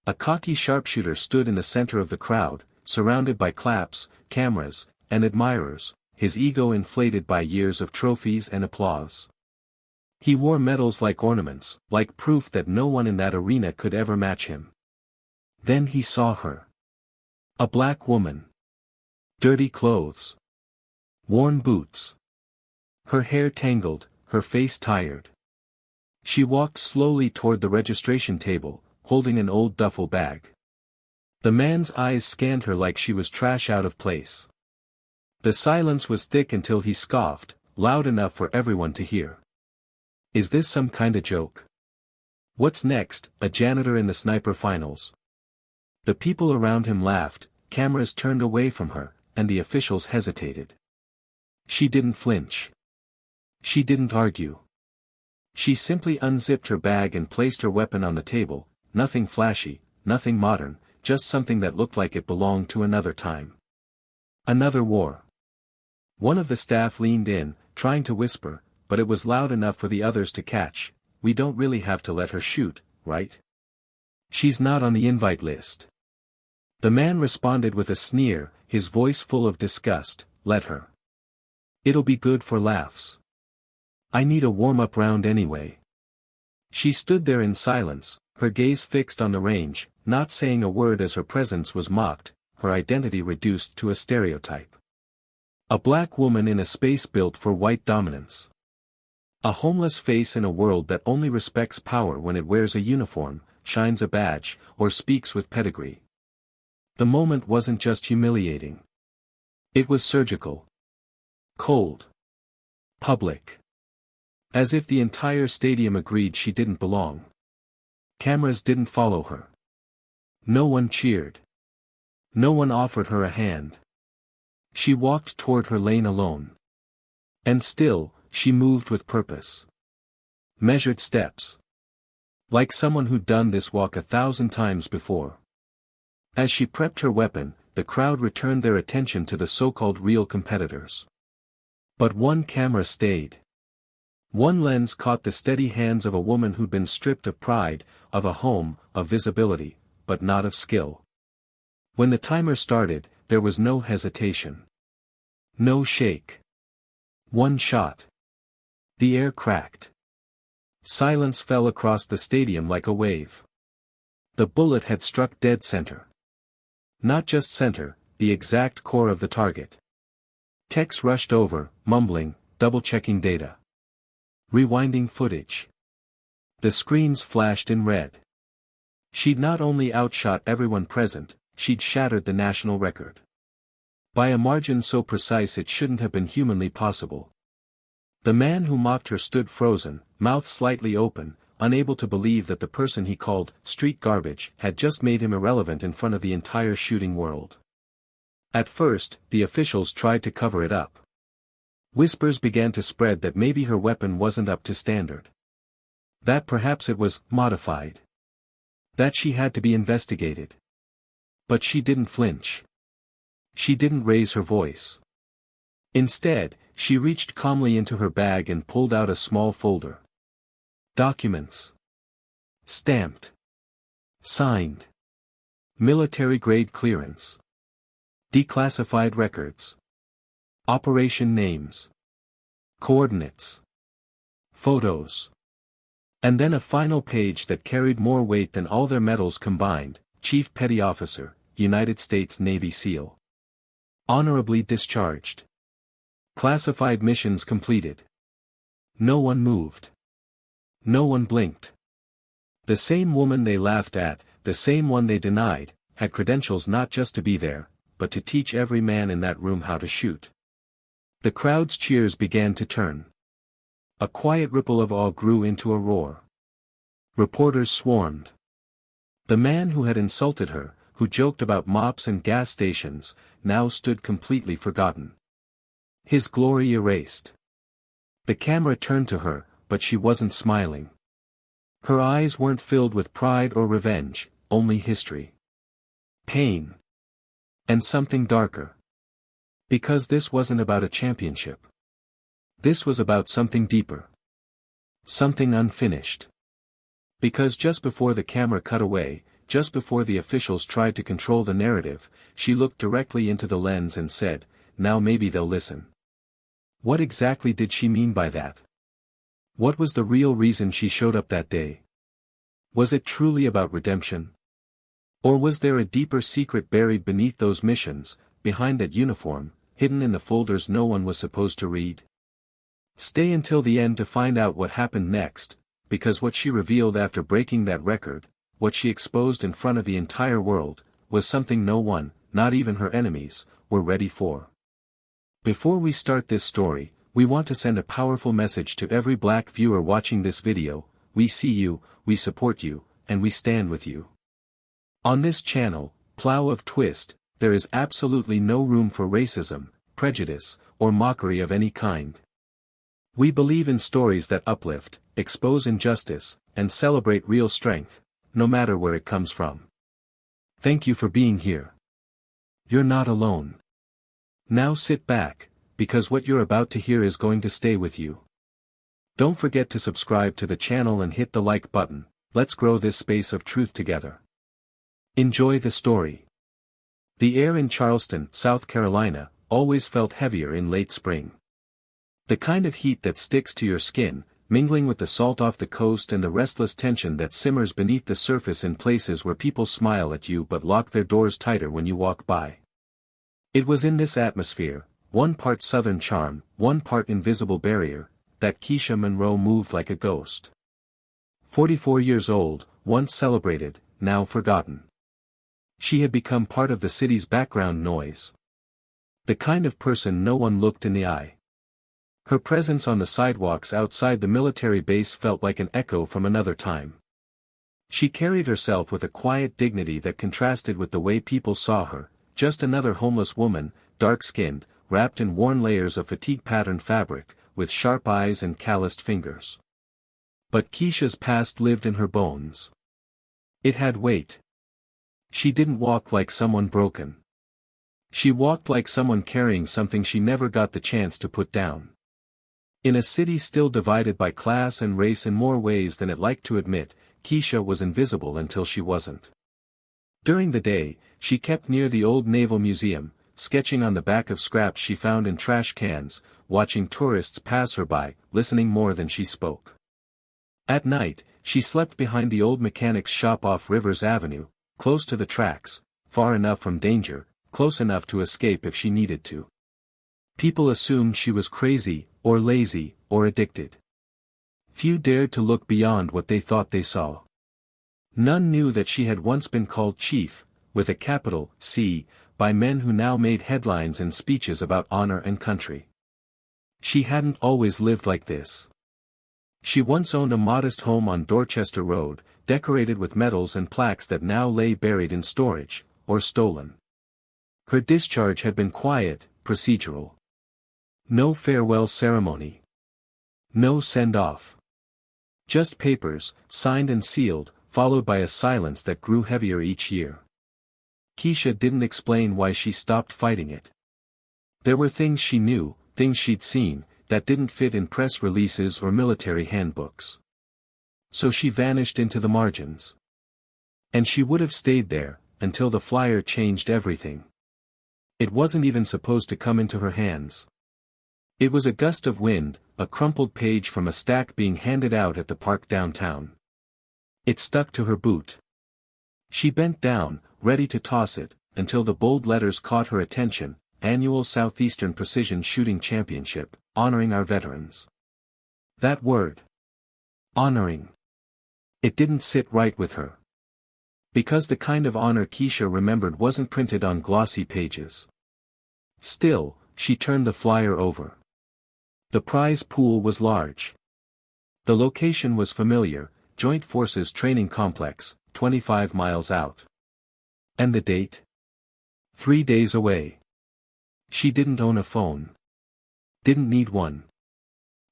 A cocky sharpshooter stood in the center of the crowd, surrounded by claps, cameras, and admirers, his ego inflated by years of trophies and applause. He wore medals like ornaments, like proof that no one in that arena could ever match him. Then he saw her. A black woman. Dirty clothes. Worn boots. Her hair tangled, her face tired. She walked slowly toward the registration table, holding an old duffel bag. The man's eyes scanned her like she was trash out of place. The silence was thick until he scoffed, loud enough for everyone to hear. Is this some kinda joke? What's next, a janitor in the sniper finals? The people around him laughed, cameras turned away from her, and the officials hesitated. She didn't flinch. She didn't argue. She simply unzipped her bag and placed her weapon on the table, nothing flashy, nothing modern, just something that looked like it belonged to another time. Another war. One of the staff leaned in, trying to whisper, but it was loud enough for the others to catch. We don't really have to let her shoot, right? She's not on the invite list. The man responded with a sneer, his voice full of disgust. Let her. It'll be good for laughs. I need a warm-up round anyway. She stood there in silence, her gaze fixed on the range, not saying a word as her presence was mocked, her identity reduced to a stereotype. A black woman in a space built for white dominance. A homeless face in a world that only respects power when it wears a uniform, shines a badge, or speaks with pedigree. The moment wasn't just humiliating. It was surgical. Cold. Public. As if the entire stadium agreed she didn't belong. Cameras didn't follow her. No one cheered. No one offered her a hand. She walked toward her lane alone. And still, she moved with purpose. Measured steps. Like someone who'd done this walk 1,000 times before. As she prepped her weapon, the crowd returned their attention to the so-called real competitors. But one camera stayed. One lens caught the steady hands of a woman who'd been stripped of pride, of a home, of visibility, but not of skill. When the timer started, there was no hesitation. No shake. One shot. The air cracked. Silence fell across the stadium like a wave. The bullet had struck dead center. Not just center, the exact core of the target. Techs rushed over, mumbling, double-checking data. Rewinding footage. The screens flashed in red. She'd not only outshot everyone present, she'd shattered the national record. By a margin so precise it shouldn't have been humanly possible. The man who mocked her stood frozen, mouth slightly open, unable to believe that the person he called street garbage had just made him irrelevant in front of the entire shooting world. At first, the officials tried to cover it up. Whispers began to spread that maybe her weapon wasn't up to standard. That perhaps it was modified. That she had to be investigated. But she didn't flinch. She didn't raise her voice. Instead, she reached calmly into her bag and pulled out a small folder. Documents. Stamped. Signed. Military-grade clearance. Declassified records. Operation names. Coordinates. Photos. And then a final page that carried more weight than all their medals combined: Chief Petty Officer, United States Navy SEAL. Honorably discharged. Classified missions completed. No one moved. No one blinked. The same woman they laughed at, the same one they denied, had credentials not just to be there, but to teach every man in that room how to shoot. The crowd's cheers began to turn. A quiet ripple of awe grew into a roar. Reporters swarmed. The man who had insulted her, who joked about mops and gas stations, now stood completely forgotten. His glory erased. The camera turned to her, but she wasn't smiling. Her eyes weren't filled with pride or revenge, only history. Pain. And something darker. Because this wasn't about a championship. This was about something deeper. Something unfinished. Because just before the camera cut away, just before the officials tried to control the narrative, she looked directly into the lens and said, "Now maybe they'll listen." What exactly did she mean by that? What was the real reason she showed up that day? Was it truly about redemption? Or was there a deeper secret buried beneath those missions, behind that uniform, hidden in the folders no one was supposed to read? Stay until the end to find out what happened next, because what she revealed after breaking that record, what she exposed in front of the entire world, was something no one, not even her enemies, were ready for. Before we start this story, we want to send a powerful message to every black viewer watching this video: we see you, we support you, and we stand with you. On this channel, Plow of Twist, there is absolutely no room for racism, prejudice, or mockery of any kind. We believe in stories that uplift, expose injustice, and celebrate real strength, no matter where it comes from. Thank you for being here. You're not alone. Now sit back, because what you're about to hear is going to stay with you. Don't forget to subscribe to the channel and hit the like button. Let's grow this space of truth together. Enjoy the story. The air in Charleston, South Carolina, always felt heavier in late spring. The kind of heat that sticks to your skin, mingling with the salt off the coast and the restless tension that simmers beneath the surface in places where people smile at you but lock their doors tighter when you walk by. It was in this atmosphere, one part southern charm, one part invisible barrier, that Kesha Monroe moved like a ghost. 44 years old, once celebrated, now forgotten. She had become part of the city's background noise. The kind of person no one looked in the eye. Her presence on the sidewalks outside the military base felt like an echo from another time. She carried herself with a quiet dignity that contrasted with the way people saw her, just another homeless woman, dark-skinned, wrapped in worn layers of fatigue-patterned fabric, with sharp eyes and calloused fingers. But Kesha's past lived in her bones. It had weight. She didn't walk like someone broken. She walked like someone carrying something she never got the chance to put down. In a city still divided by class and race in more ways than it liked to admit, Kesha was invisible until she wasn't. During the day, she kept near the old Naval Museum, sketching on the back of scraps she found in trash cans, watching tourists pass her by, listening more than she spoke. At night, she slept behind the old mechanic's shop off Rivers Avenue, close to the tracks, far enough from danger, close enough to escape if she needed to. People assumed she was crazy, or lazy, or addicted. Few dared to look beyond what they thought they saw. None knew that she had once been called Chief, with a capital C, by men who now made headlines and speeches about honor and country. She hadn't always lived like this. She once owned a modest home on Dorchester Road, decorated with medals and plaques that now lay buried in storage, or stolen. Her discharge had been quiet, procedural. No farewell ceremony. No send-off. Just papers, signed and sealed, followed by a silence that grew heavier each year. Kesha didn't explain why she stopped fighting it. There were things she knew, things she'd seen, that didn't fit in press releases or military handbooks. So she vanished into the margins. And she would have stayed there, until the flyer changed everything. It wasn't even supposed to come into her hands. It was a gust of wind, a crumpled page from a stack being handed out at the park downtown. It stuck to her boot. She bent down, ready to toss it, until the bold letters caught her attention: Annual Southeastern Precision Shooting Championship, honoring our veterans. That word. Honoring. It didn't sit right with her. Because the kind of honor Kesha remembered wasn't printed on glossy pages. Still, she turned the flyer over. The prize pool was large. The location was familiar: Joint Forces Training Complex, 25 miles out. And the date? 3 days away. She didn't own a phone. Didn't need one.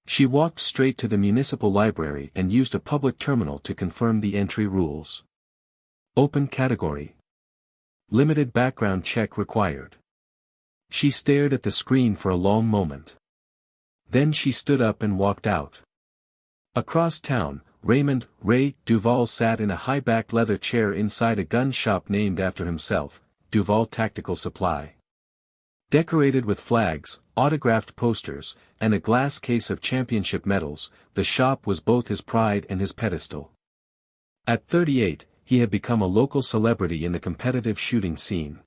She walked straight to the municipal library and used a public terminal to confirm the entry rules. Open category. Limited background check required. She stared at the screen for a long moment. Then she stood up and walked out. Across town, Raymond Ray Duval sat in a high-backed leather chair inside a gun shop named after himself, Duval Tactical Supply. Decorated with flags, autographed posters, and a glass case of championship medals, the shop was both his pride and his pedestal. At 38, he had become a local celebrity in the competitive shooting scene.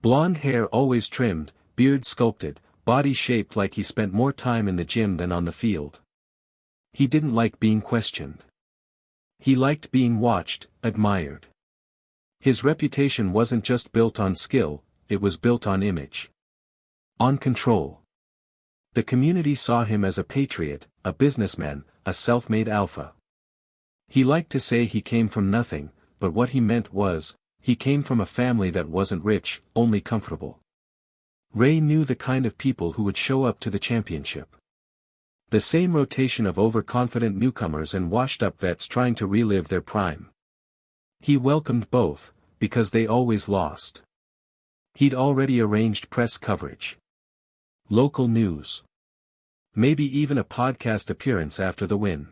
Blonde hair always trimmed, beard sculpted, body shaped like he spent more time in the gym than on the field. He didn't like being questioned. He liked being watched, admired. His reputation wasn't just built on skill, it was built on image. On control. The community saw him as a patriot, a businessman, a self-made alpha. He liked to say he came from nothing, but what he meant was, he came from a family that wasn't rich, only comfortable. Ray knew the kind of people who would show up to the championship. The same rotation of overconfident newcomers and washed-up vets trying to relive their prime. He welcomed both, because they always lost. He'd already arranged press coverage. Local news. Maybe even a podcast appearance after the win.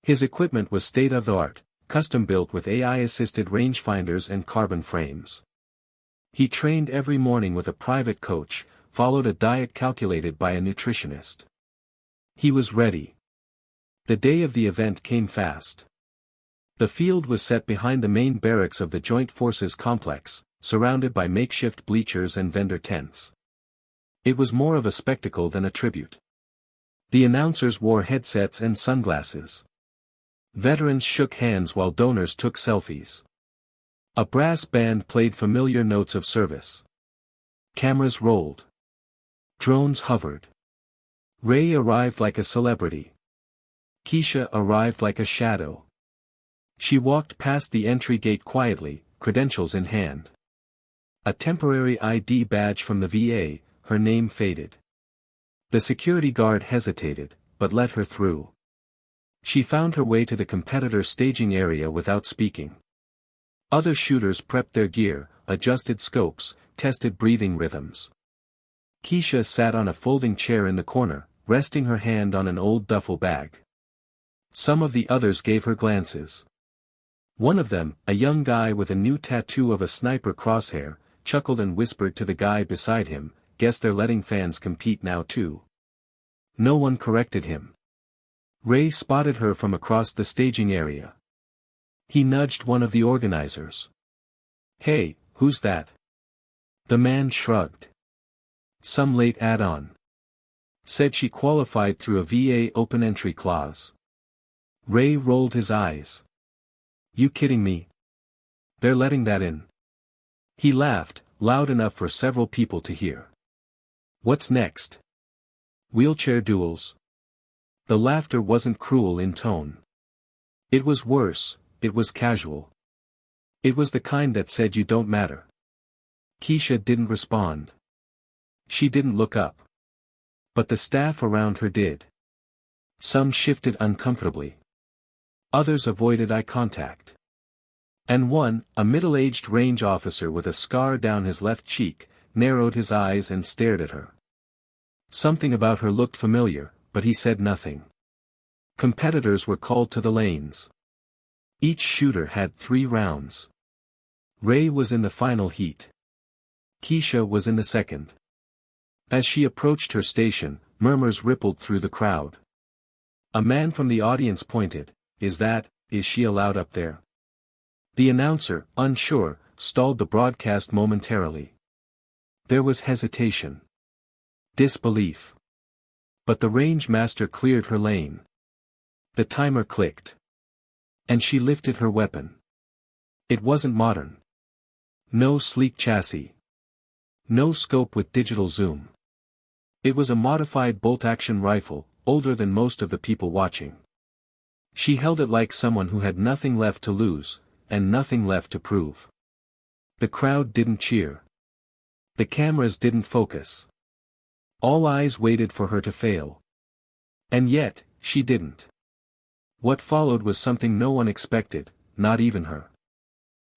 His equipment was state-of-the-art, custom-built with AI-assisted rangefinders and carbon frames. He trained every morning with a private coach, followed a diet calculated by a nutritionist. He was ready. The day of the event came fast. The field was set behind the main barracks of the Joint Forces complex, surrounded by makeshift bleachers and vendor tents. It was more of a spectacle than a tribute. The announcers wore headsets and sunglasses. Veterans shook hands while donors took selfies. A brass band played familiar notes of service. Cameras rolled. Drones hovered. Ray arrived like a celebrity. Kesha arrived like a shadow. She walked past the entry gate quietly, credentials in hand. A temporary ID badge from the VA, her name faded. The security guard hesitated, but let her through. She found her way to the competitor staging area without speaking. Other shooters prepped their gear, adjusted scopes, tested breathing rhythms. Kesha sat on a folding chair in the corner, resting her hand on an old duffel bag. Some of the others gave her glances. One of them, a young guy with a new tattoo of a sniper crosshair, chuckled and whispered to the guy beside him, "Guess they're letting fans compete now too." No one corrected him. Ray spotted her from across the staging area. He nudged one of the organizers. "Hey, who's that?" The man shrugged. "Some late add-on. Said she qualified through a VA open entry clause." Ray rolled his eyes. "You kidding me? They're letting that in." He laughed, loud enough for several people to hear. "What's next? Wheelchair duels?" The laughter wasn't cruel in tone. It was worse, it was casual. It was the kind that said you don't matter. Kesha didn't respond. She didn't look up. But the staff around her did. Some shifted uncomfortably. Others avoided eye contact. And one, a middle-aged range officer with a scar down his left cheek, narrowed his eyes and stared at her. Something about her looked familiar, but he said nothing. Competitors were called to the lanes. Each shooter had 3 rounds. Ray was in the final heat. Kesha was in the second. As she approached her station, murmurs rippled through the crowd. A man from the audience pointed, Is she allowed up there?" The announcer, unsure, stalled the broadcast momentarily. There was hesitation. Disbelief. But the range master cleared her lane. The timer clicked. And she lifted her weapon. It wasn't modern. No sleek chassis. No scope with digital zoom. It was a modified bolt-action rifle, older than most of the people watching. She held it like someone who had nothing left to lose, and nothing left to prove. The crowd didn't cheer. The cameras didn't focus. All eyes waited for her to fail. And yet, she didn't. What followed was something no one expected, not even her.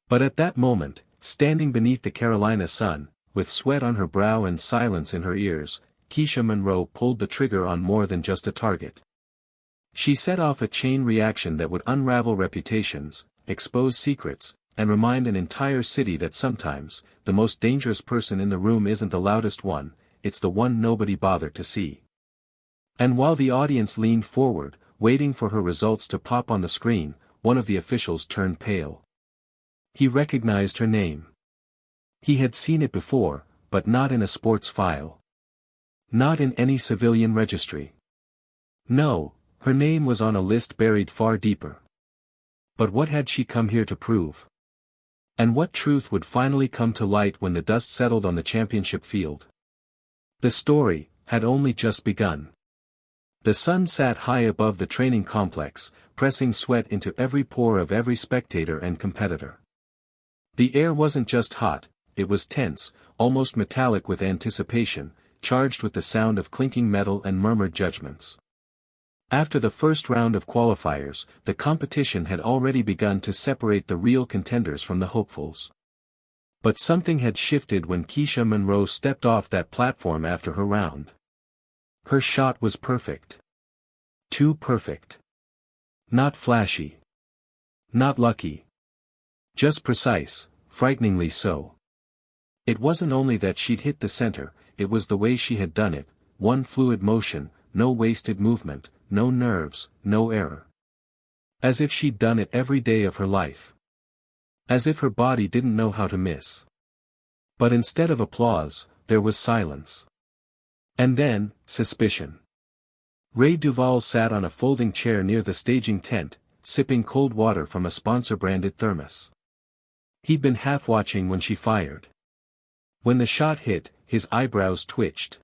But at that moment, standing beneath the Carolina sun, with sweat on her brow and silence in her ears, Kesha Monroe pulled the trigger on more than just a target. She set off a chain reaction that would unravel reputations, expose secrets, and remind an entire city that sometimes, the most dangerous person in the room isn't the loudest one, it's the one nobody bothered to see. And while the audience leaned forward, waiting for her results to pop on the screen, one of the officials turned pale. He recognized her name. He had seen it before, but not in a sports file. Not in any civilian registry. No, her name was on a list buried far deeper. But what had she come here to prove? And what truth would finally come to light when the dust settled on the championship field? The story had only just begun. The sun sat high above the training complex, pressing sweat into every pore of every spectator and competitor. The air wasn't just hot, it was tense, almost metallic with anticipation, charged with the sound of clinking metal and murmured judgments. After the first round of qualifiers, the competition had already begun to separate the real contenders from the hopefuls. But something had shifted when Kesha Monroe stepped off that platform after her round. Her shot was perfect. Too perfect. Not flashy. Not lucky. Just precise, frighteningly so. It wasn't only that she'd hit the center, it was the way she had done it, one fluid motion, no wasted movement, no nerves, no error. As if she'd done it every day of her life. As if her body didn't know how to miss. But instead of applause, there was silence. And then, suspicion. Ray Duvall sat on a folding chair near the staging tent, sipping cold water from a sponsor-branded thermos. He'd been half-watching when she fired. When the shot hit, his eyebrows twitched.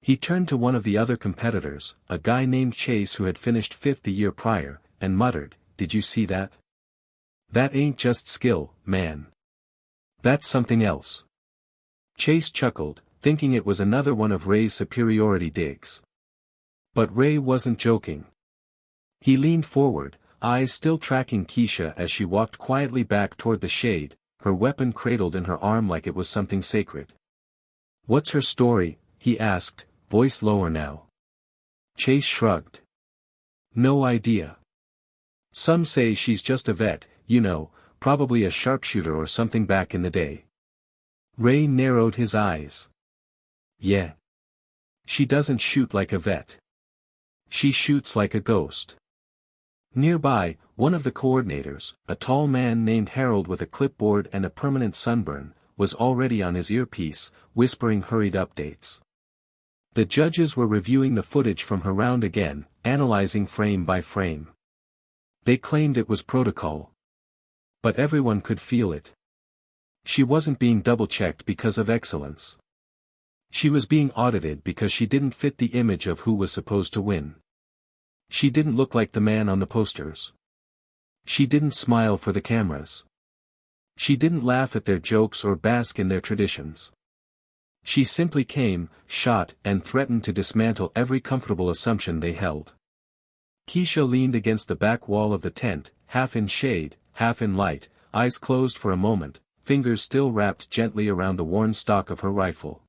He turned to one of the other competitors, a guy named Chase who had finished fifth the year prior, and muttered, "Did you see that? That ain't just skill, man. That's something else." Chase chuckled, thinking it was another one of Ray's superiority digs. But Ray wasn't joking. He leaned forward, eyes still tracking Kesha as she walked quietly back toward the shade, her weapon cradled in her arm like it was something sacred. "What's her story?" he asked, voice lower now. Chase shrugged. "No idea. Some say she's just a vet, you know, probably a sharpshooter or something back in the day." Ray narrowed his eyes. "Yeah. She doesn't shoot like a vet. She shoots like a ghost." Nearby, one of the coordinators, a tall man named Harold with a clipboard and a permanent sunburn, was already on his earpiece, whispering hurried updates. The judges were reviewing the footage from her round again, analyzing frame by frame. They claimed it was protocol. But everyone could feel it. She wasn't being double-checked because of excellence. She was being audited because she didn't fit the image of who was supposed to win. She didn't look like the man on the posters. She didn't smile for the cameras. She didn't laugh at their jokes or bask in their traditions. She simply came, shot, and threatened to dismantle every comfortable assumption they held. Kesha leaned against the back wall of the tent, half in shade, half in light, eyes closed for a moment, fingers still wrapped gently around the worn stock of her rifle.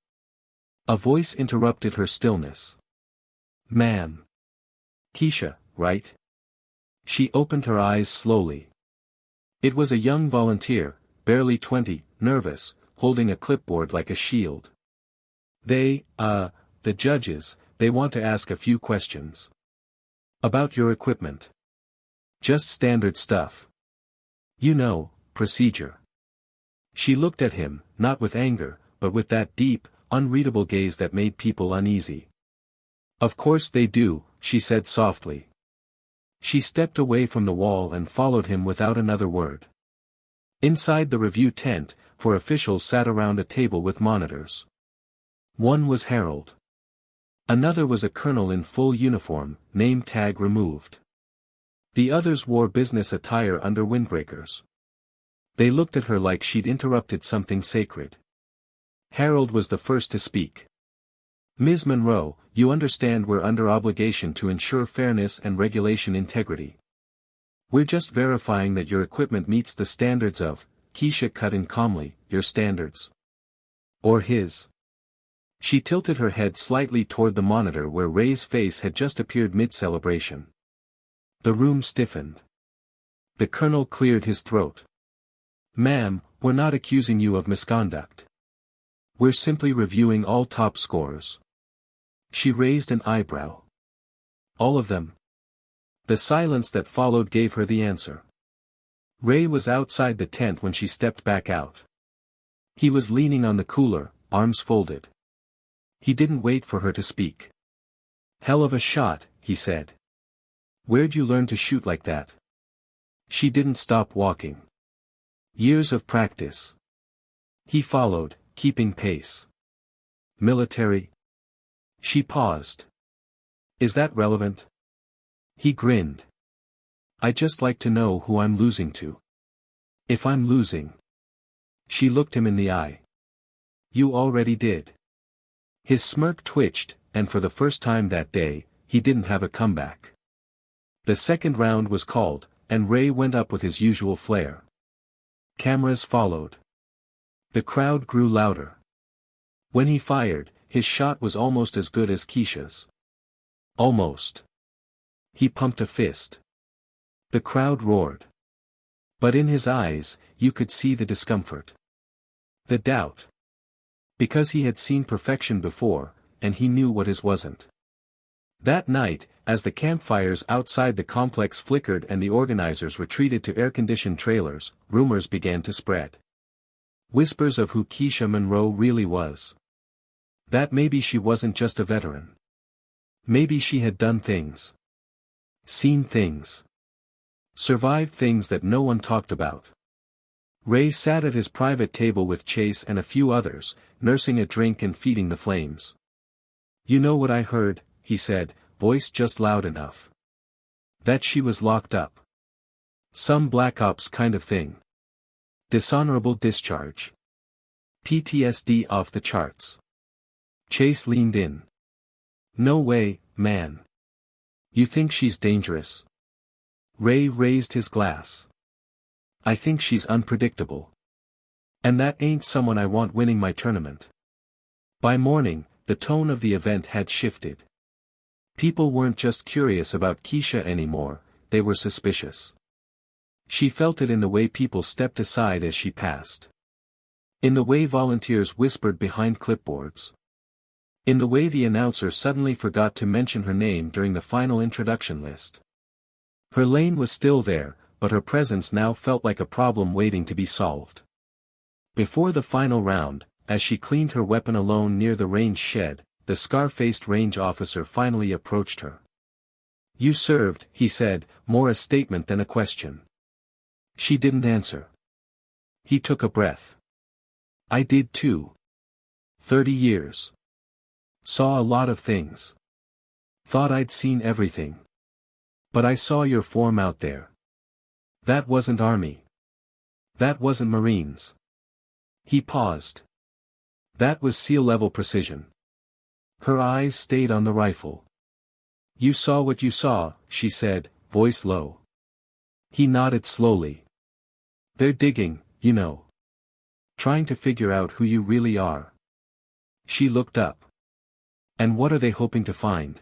A voice interrupted her stillness. "Ma'am. Kesha, right?" She opened her eyes slowly. It was a young volunteer, barely 20, nervous, holding a clipboard like a shield. The judges, they want to ask a few questions. About your equipment. Just standard stuff. You know, procedure." She looked at him, not with anger, but with that deep, unreadable gaze that made people uneasy. "Of course they do," she said softly. She stepped away from the wall and followed him without another word. Inside the review tent, 4 officials sat around a table with monitors. One was Harold. Another was a colonel in full uniform, name tag removed. The others wore business attire under windbreakers. They looked at her like she'd interrupted something sacred. Harold was the first to speak. "Ms. Monroe, you understand we're under obligation to ensure fairness and regulation integrity. We're just verifying that your equipment meets the standards of," Kesha cut in calmly, "your standards. Or his." She tilted her head slightly toward the monitor where Ray's face had just appeared mid-celebration. The room stiffened. The colonel cleared his throat. "Ma'am, we're not accusing you of misconduct. We're simply reviewing all top scores." She raised an eyebrow. "All of them?" The silence that followed gave her the answer. Ray was outside the tent when she stepped back out. He was leaning on the cooler, arms folded. He didn't wait for her to speak. "Hell of a shot," he said. "Where'd you learn to shoot like that?" She didn't stop walking. "Years of practice." He followed, keeping pace. "Military?" She paused. "Is that relevant?" He grinned. "I just like to know who I'm losing to. If I'm losing." She looked him in the eye. "You already did." His smirk twitched, and for the first time that day, he didn't have a comeback. The second round was called, and Ray went up with his usual flair. Cameras followed. The crowd grew louder. When he fired, his shot was almost as good as Kesha's. Almost. He pumped a fist. The crowd roared. But in his eyes, you could see the discomfort. The doubt. Because he had seen perfection before, and he knew what his wasn't. That night, as the campfires outside the complex flickered and the organizers retreated to air-conditioned trailers, rumors began to spread. Whispers of who Kesha Monroe really was. That maybe she wasn't just a veteran. Maybe she had done things. Seen things. Survived things that no one talked about. Ray sat at his private table with Chase and a few others, nursing a drink and feeding the flames. "You know what I heard," he said, voice just loud enough. "That she was locked up. Some Black Ops kind of thing. Dishonorable discharge. PTSD off the charts." Chase leaned in. "No way, man. You think she's dangerous?" Ray raised his glass. "I think she's unpredictable. And that ain't someone I want winning my tournament." By morning, the tone of the event had shifted. People weren't just curious about Kesha anymore, they were suspicious. She felt it in the way people stepped aside as she passed. In the way volunteers whispered behind clipboards. In the way the announcer suddenly forgot to mention her name during the final introduction list. Her lane was still there, but her presence now felt like a problem waiting to be solved. Before the final round, as she cleaned her weapon alone near the range shed, the scar-faced range officer finally approached her. "You served," he said, more a statement than a question. She didn't answer. He took a breath. "I did too. 30 years. Saw a lot of things. Thought I'd seen everything. But I saw your form out there. That wasn't Army. That wasn't Marines." He paused. "That was SEAL-level precision." Her eyes stayed on the rifle. "You saw what you saw," she said, voice low. He nodded slowly. "They're digging, you know. Trying to figure out who you really are." She looked up. "And what are they hoping to find?"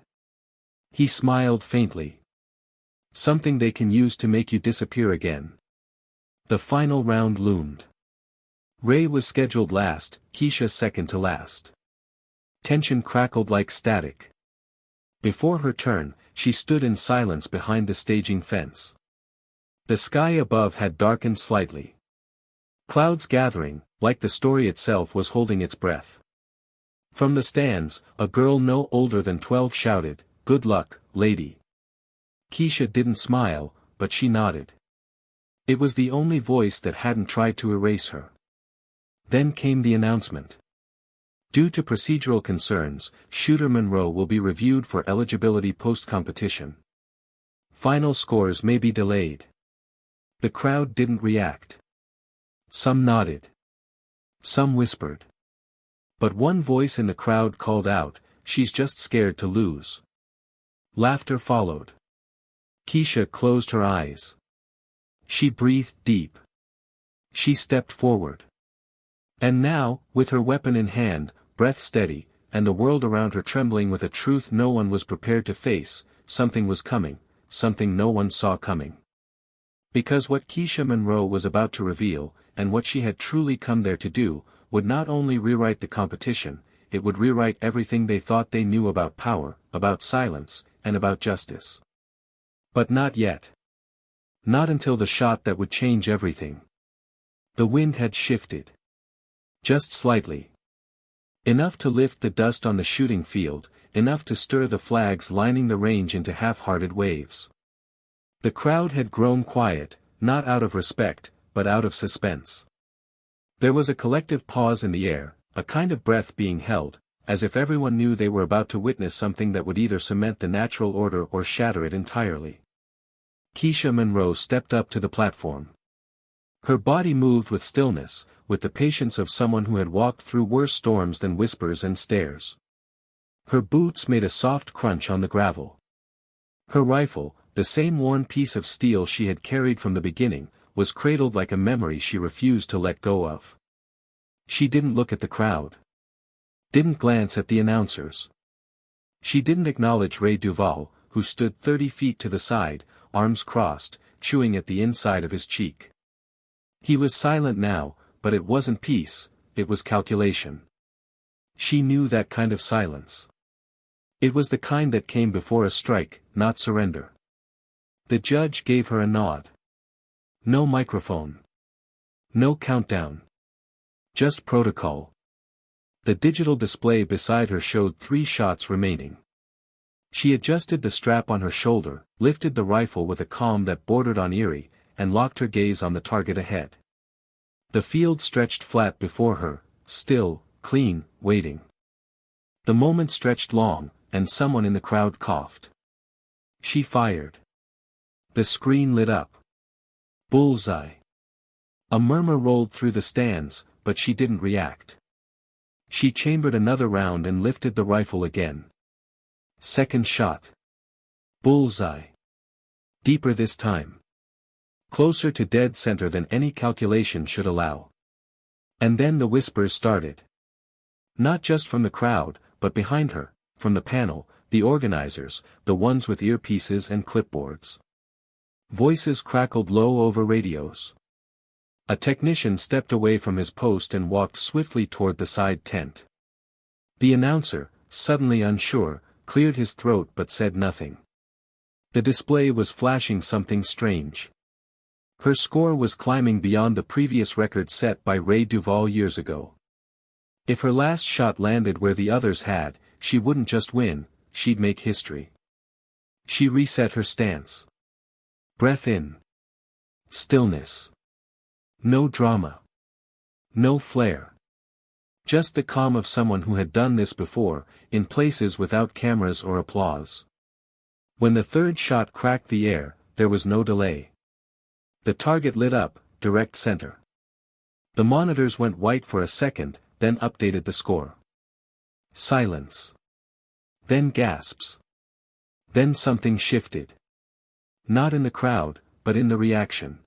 He smiled faintly. "Something they can use to make you disappear again." The final round loomed. Ray was scheduled last, Kesha second to last. Tension crackled like static. Before her turn, she stood in silence behind the staging fence. The sky above had darkened slightly. Clouds gathering, like the story itself was holding its breath. From the stands, a girl no older than 12 shouted, "Good luck, lady." Kesha didn't smile, but she nodded. It was the only voice that hadn't tried to erase her. Then came the announcement. Due to procedural concerns, Shooter Monroe will be reviewed for eligibility post-competition. Final scores may be delayed. The crowd didn't react. Some nodded. Some whispered. But one voice in the crowd called out, "She's just scared to lose." Laughter followed. Kesha closed her eyes. She breathed deep. She stepped forward. And now, with her weapon in hand, breath steady, and the world around her trembling with a truth no one was prepared to face, something was coming, something no one saw coming. Because what Kesha Monroe was about to reveal, and what she had truly come there to do, would not only rewrite the competition, it would rewrite everything they thought they knew about power, about silence, and about justice. But not yet. Not until the shot that would change everything. The wind had shifted. Just slightly. Enough to lift the dust on the shooting field, enough to stir the flags lining the range into half-hearted waves. The crowd had grown quiet, not out of respect, but out of suspense. There was a collective pause in the air, a kind of breath being held, as if everyone knew they were about to witness something that would either cement the natural order or shatter it entirely. Kesha Monroe stepped up to the platform. Her body moved with stillness, with the patience of someone who had walked through worse storms than whispers and stares. Her boots made a soft crunch on the gravel. Her rifle, the same worn piece of steel she had carried from the beginning, was cradled like a memory she refused to let go of. She didn't look at the crowd. Didn't glance at the announcers. She didn't acknowledge Ray Duval, who stood 30 feet to the side, arms crossed, chewing at the inside of his cheek. He was silent now, but it wasn't peace, it was calculation. She knew that kind of silence. It was the kind that came before a strike, not surrender. The judge gave her a nod. No microphone. No countdown. Just protocol. The digital display beside her showed 3 shots remaining. She adjusted the strap on her shoulder, lifted the rifle with a calm that bordered on eerie, and locked her gaze on the target ahead. The field stretched flat before her, still, clean, waiting. The moment stretched long, and someone in the crowd coughed. She fired. The screen lit up. Bullseye. A murmur rolled through the stands, but she didn't react. She chambered another round and lifted the rifle again. Second shot. Bullseye. Deeper this time. Closer to dead center than any calculation should allow. And then the whispers started. Not just from the crowd, but behind her, from the panel, the organizers, the ones with earpieces and clipboards. Voices crackled low over radios. A technician stepped away from his post and walked swiftly toward the side tent. The announcer, suddenly unsure, cleared his throat but said nothing. The display was flashing something strange. Her score was climbing beyond the previous record set by Ray Duval years ago. If her last shot landed where the others had, she wouldn't just win, she'd make history. She reset her stance. Breath in. Stillness. No drama. No flair. Just the calm of someone who had done this before, in places without cameras or applause. When the third shot cracked the air, there was no delay. The target lit up, direct center. The monitors went white for a second, then updated the score. Silence. Then gasps. Then something shifted. Not in the crowd, but in the reaction.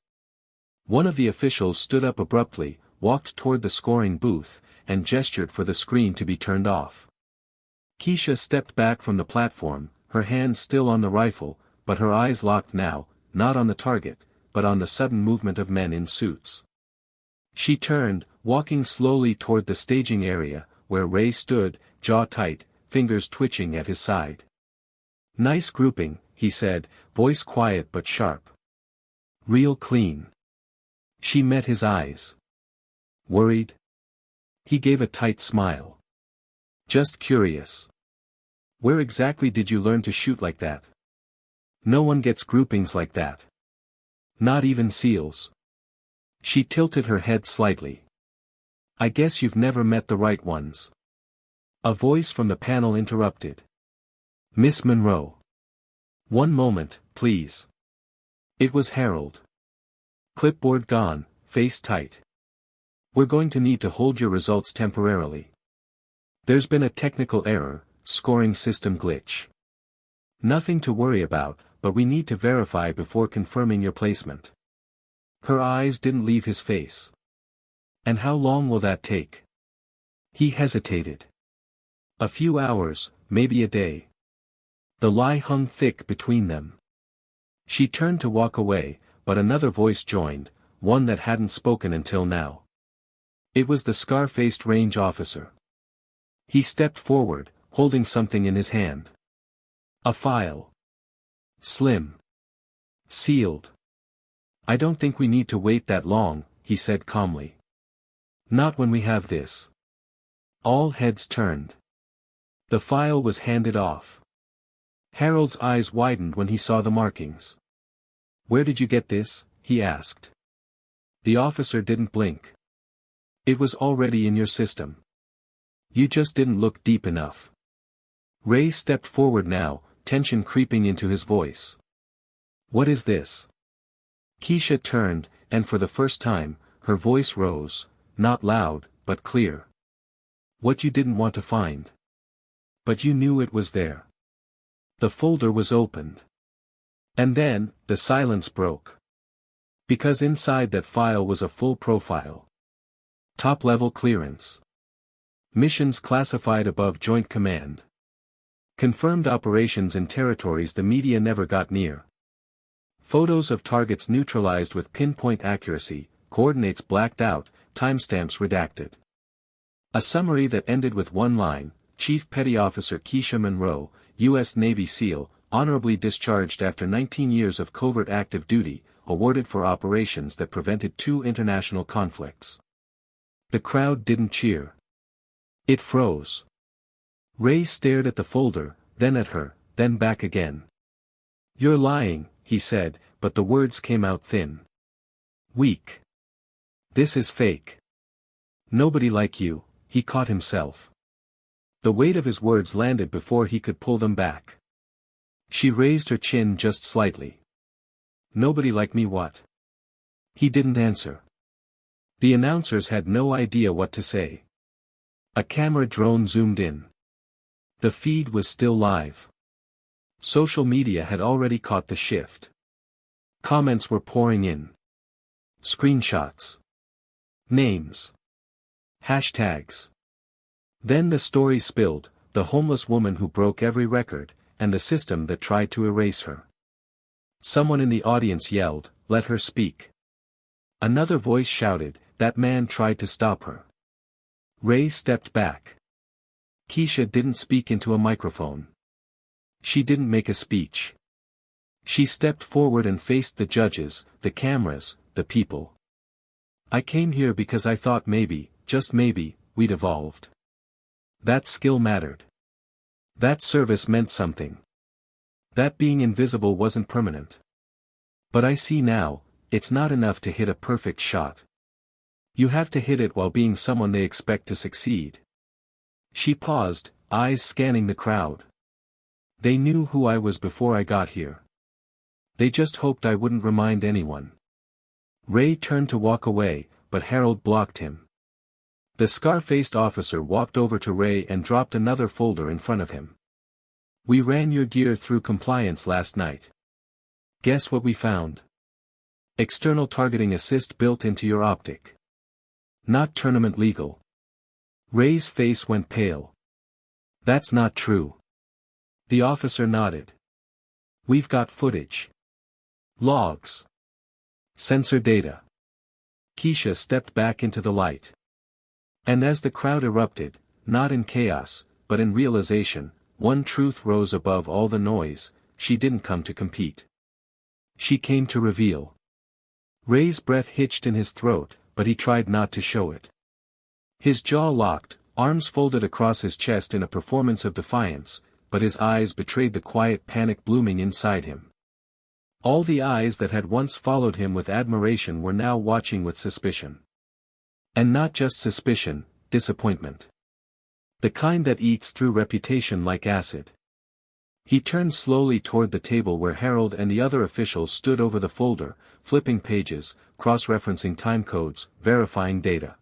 One of the officials stood up abruptly, walked toward the scoring booth, and gestured for the screen to be turned off. Kesha stepped back from the platform, her hands still on the rifle, but her eyes locked now, not on the target, but on the sudden movement of men in suits. She turned, walking slowly toward the staging area, where Ray stood, jaw tight, fingers twitching at his side. "Nice grouping," he said, voice quiet but sharp. "Real clean." She met his eyes. "Worried?" He gave a tight smile. "Just curious. Where exactly did you learn to shoot like that? No one gets groupings like that. Not even SEALs." She tilted her head slightly. "I guess you've never met the right ones." A voice from the panel interrupted. "Miss Monroe. One moment, please." It was Harold. Clipboard gone, face tight. "We're going to need to hold your results temporarily. There's been a technical error, scoring system glitch. Nothing to worry about, but we need to verify before confirming your placement." Her eyes didn't leave his face. "And how long will that take?" He hesitated. "A few hours, maybe a day." The lie hung thick between them. She turned to walk away, but another voice joined, one that hadn't spoken until now. It was the scar-faced range officer. He stepped forward, holding something in his hand. A file. Slim. Sealed. "I don't think we need to wait that long," he said calmly. "Not when we have this." All heads turned. The file was handed off. Harold's eyes widened when he saw the markings. "Where did you get this?" he asked. The officer didn't blink. "It was already in your system. You just didn't look deep enough." Ray stepped forward now, tension creeping into his voice. "What is this?" Kesha turned, and for the first time, her voice rose, not loud, but clear. "What you didn't want to find. But you knew it was there." The folder was opened. And then, the silence broke. Because inside that file was a full profile. Top-level clearance. Missions classified above Joint Command. Confirmed operations in territories the media never got near. Photos of targets neutralized with pinpoint accuracy, coordinates blacked out, timestamps redacted. A summary that ended with one line: Chief Petty Officer Kesha Monroe, U.S. Navy SEAL, honorably discharged after 19 years of covert active duty, awarded for operations that prevented 2 international conflicts. The crowd didn't cheer. It froze. Ray stared at the folder, then at her, then back again. "You're lying," he said, but the words came out thin. Weak. "This is fake. Nobody like you," he caught himself. The weight of his words landed before he could pull them back. She raised her chin just slightly. "Nobody like me what?" He didn't answer. The announcers had no idea what to say. A camera drone zoomed in. The feed was still live. Social media had already caught the shift. Comments were pouring in. Screenshots. Names. Hashtags. Then the story spilled: the homeless woman who broke every record, and the system that tried to erase her. Someone in the audience yelled, "Let her speak." Another voice shouted, "That man tried to stop her." Ray stepped back. Kesha didn't speak into a microphone. She didn't make a speech. She stepped forward and faced the judges, the cameras, the people. "I came here because I thought maybe, just maybe, we'd evolved. That skill mattered. That service meant something. That being invisible wasn't permanent. But I see now, it's not enough to hit a perfect shot. You have to hit it while being someone they expect to succeed." She paused, eyes scanning the crowd. "They knew who I was before I got here. They just hoped I wouldn't remind anyone." Ray turned to walk away, but Harold blocked him. The scar-faced officer walked over to Ray and dropped another folder in front of him. "We ran your gear through compliance last night. Guess what we found? External targeting assist built into your optic. Not tournament legal." Ray's face went pale. "That's not true." The officer nodded. "We've got footage. Logs. Sensor data." Kesha stepped back into the light. And as the crowd erupted, not in chaos, but in realization, one truth rose above all the noise: she didn't come to compete. She came to reveal. Ray's breath hitched in his throat, but he tried not to show it. His jaw locked, arms folded across his chest in a performance of defiance, but his eyes betrayed the quiet panic blooming inside him. All the eyes that had once followed him with admiration were now watching with suspicion. And not just suspicion, disappointment. The kind that eats through reputation like acid. He turned slowly toward the table where Harold and the other officials stood over the folder, flipping pages, cross-referencing timecodes, verifying data.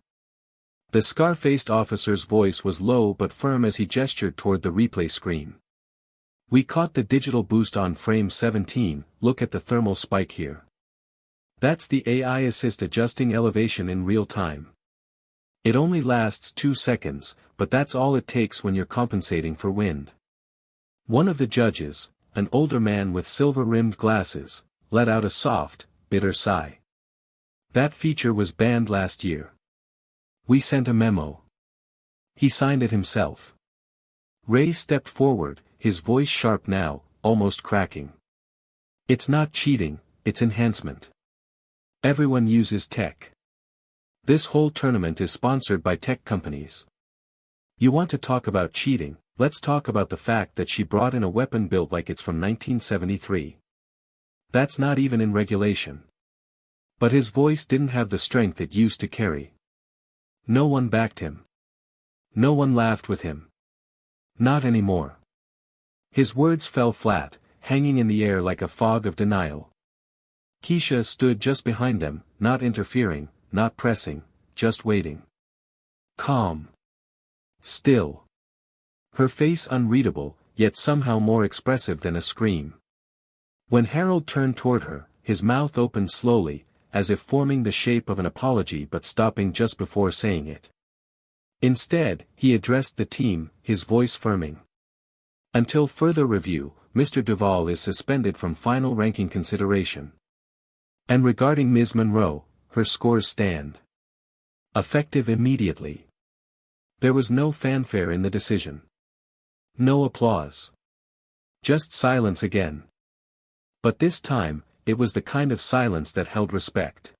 The scar-faced officer's voice was low but firm as he gestured toward the replay screen. "We caught the digital boost on frame 17, look at the thermal spike here. That's the AI assist adjusting elevation in real time. It only lasts 2 seconds, but that's all it takes when you're compensating for wind." One of the judges, an older man with silver-rimmed glasses, let out a soft, bitter sigh. That feature was banned last year. We sent a memo. He signed it himself. Ray stepped forward, his voice sharp now, almost cracking. It's not cheating, it's enhancement. Everyone uses tech. This whole tournament is sponsored by tech companies. You want to talk about cheating, let's talk about the fact that she brought in a weapon built like it's from 1973. That's not even in regulation. But his voice didn't have the strength it used to carry. No one backed him. No one laughed with him. Not anymore. His words fell flat, hanging in the air like a fog of denial. Kesha stood just behind them, not interfering, not pressing, just waiting. Calm. Still. Her face unreadable, yet somehow more expressive than a scream. When Harold turned toward her, his mouth opened slowly, as if forming the shape of an apology but stopping just before saying it. Instead, he addressed the team, his voice firming. Until further review, Mr. Duvall is suspended from final ranking consideration. And regarding Ms. Monroe, her scores stand. Effective immediately. There was no fanfare in the decision. No applause. Just silence again. But this time, it was the kind of silence that held respect.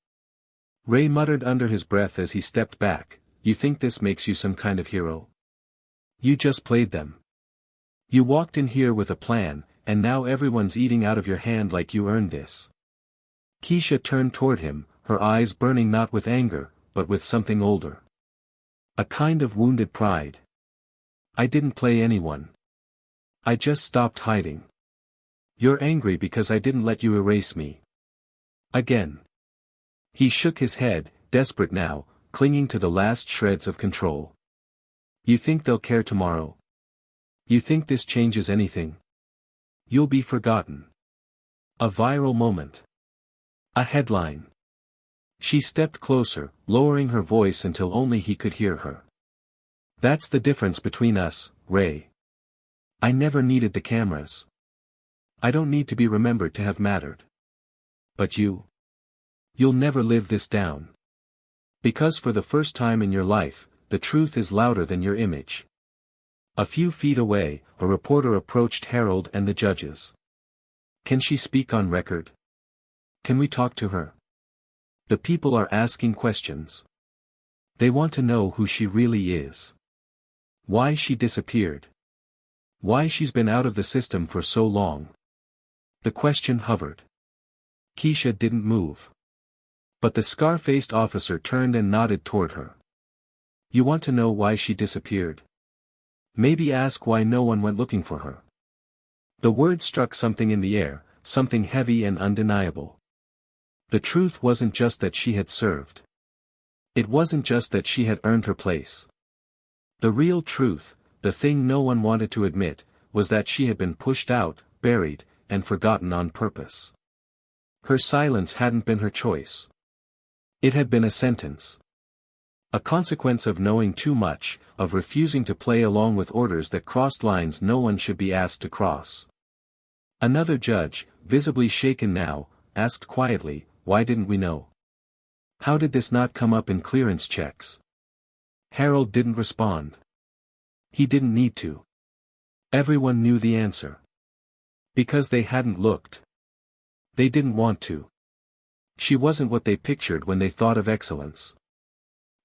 Ray muttered under his breath as he stepped back, "You think this makes you some kind of hero? You just played them. You walked in here with a plan, and now everyone's eating out of your hand like you earned this." Kesha turned toward him, her eyes burning not with anger, but with something older. A kind of wounded pride. "I didn't play anyone. I just stopped hiding. You're angry because I didn't let you erase me. Again." He shook his head, desperate now, clinging to the last shreds of control. "You think they'll care tomorrow? You think this changes anything? You'll be forgotten." A viral moment. A headline. She stepped closer, lowering her voice until only he could hear her. "That's the difference between us, Ray. I never needed the cameras. I don't need to be remembered to have mattered. But you? You'll never live this down. Because for the first time in your life, the truth is louder than your image." A few feet away, a reporter approached Harold and the judges. "Can she speak on record? Can we talk to her? The people are asking questions. They want to know who she really is. Why she disappeared. Why she's been out of the system for so long." The question hovered. Kesha didn't move. But the scar-faced officer turned and nodded toward her. "You want to know why she disappeared? Maybe ask why no one went looking for her." The word struck something in the air, something heavy and undeniable. The truth wasn't just that she had served. It wasn't just that she had earned her place. The real truth, the thing no one wanted to admit, was that she had been pushed out, buried, and forgotten on purpose. Her silence hadn't been her choice. It had been a sentence. A consequence of knowing too much, of refusing to play along with orders that crossed lines no one should be asked to cross. Another judge, visibly shaken now, asked quietly, "Why didn't we know? How did this not come up in clearance checks?" Harold didn't respond. He didn't need to. Everyone knew the answer. Because they hadn't looked. They didn't want to. She wasn't what they pictured when they thought of excellence.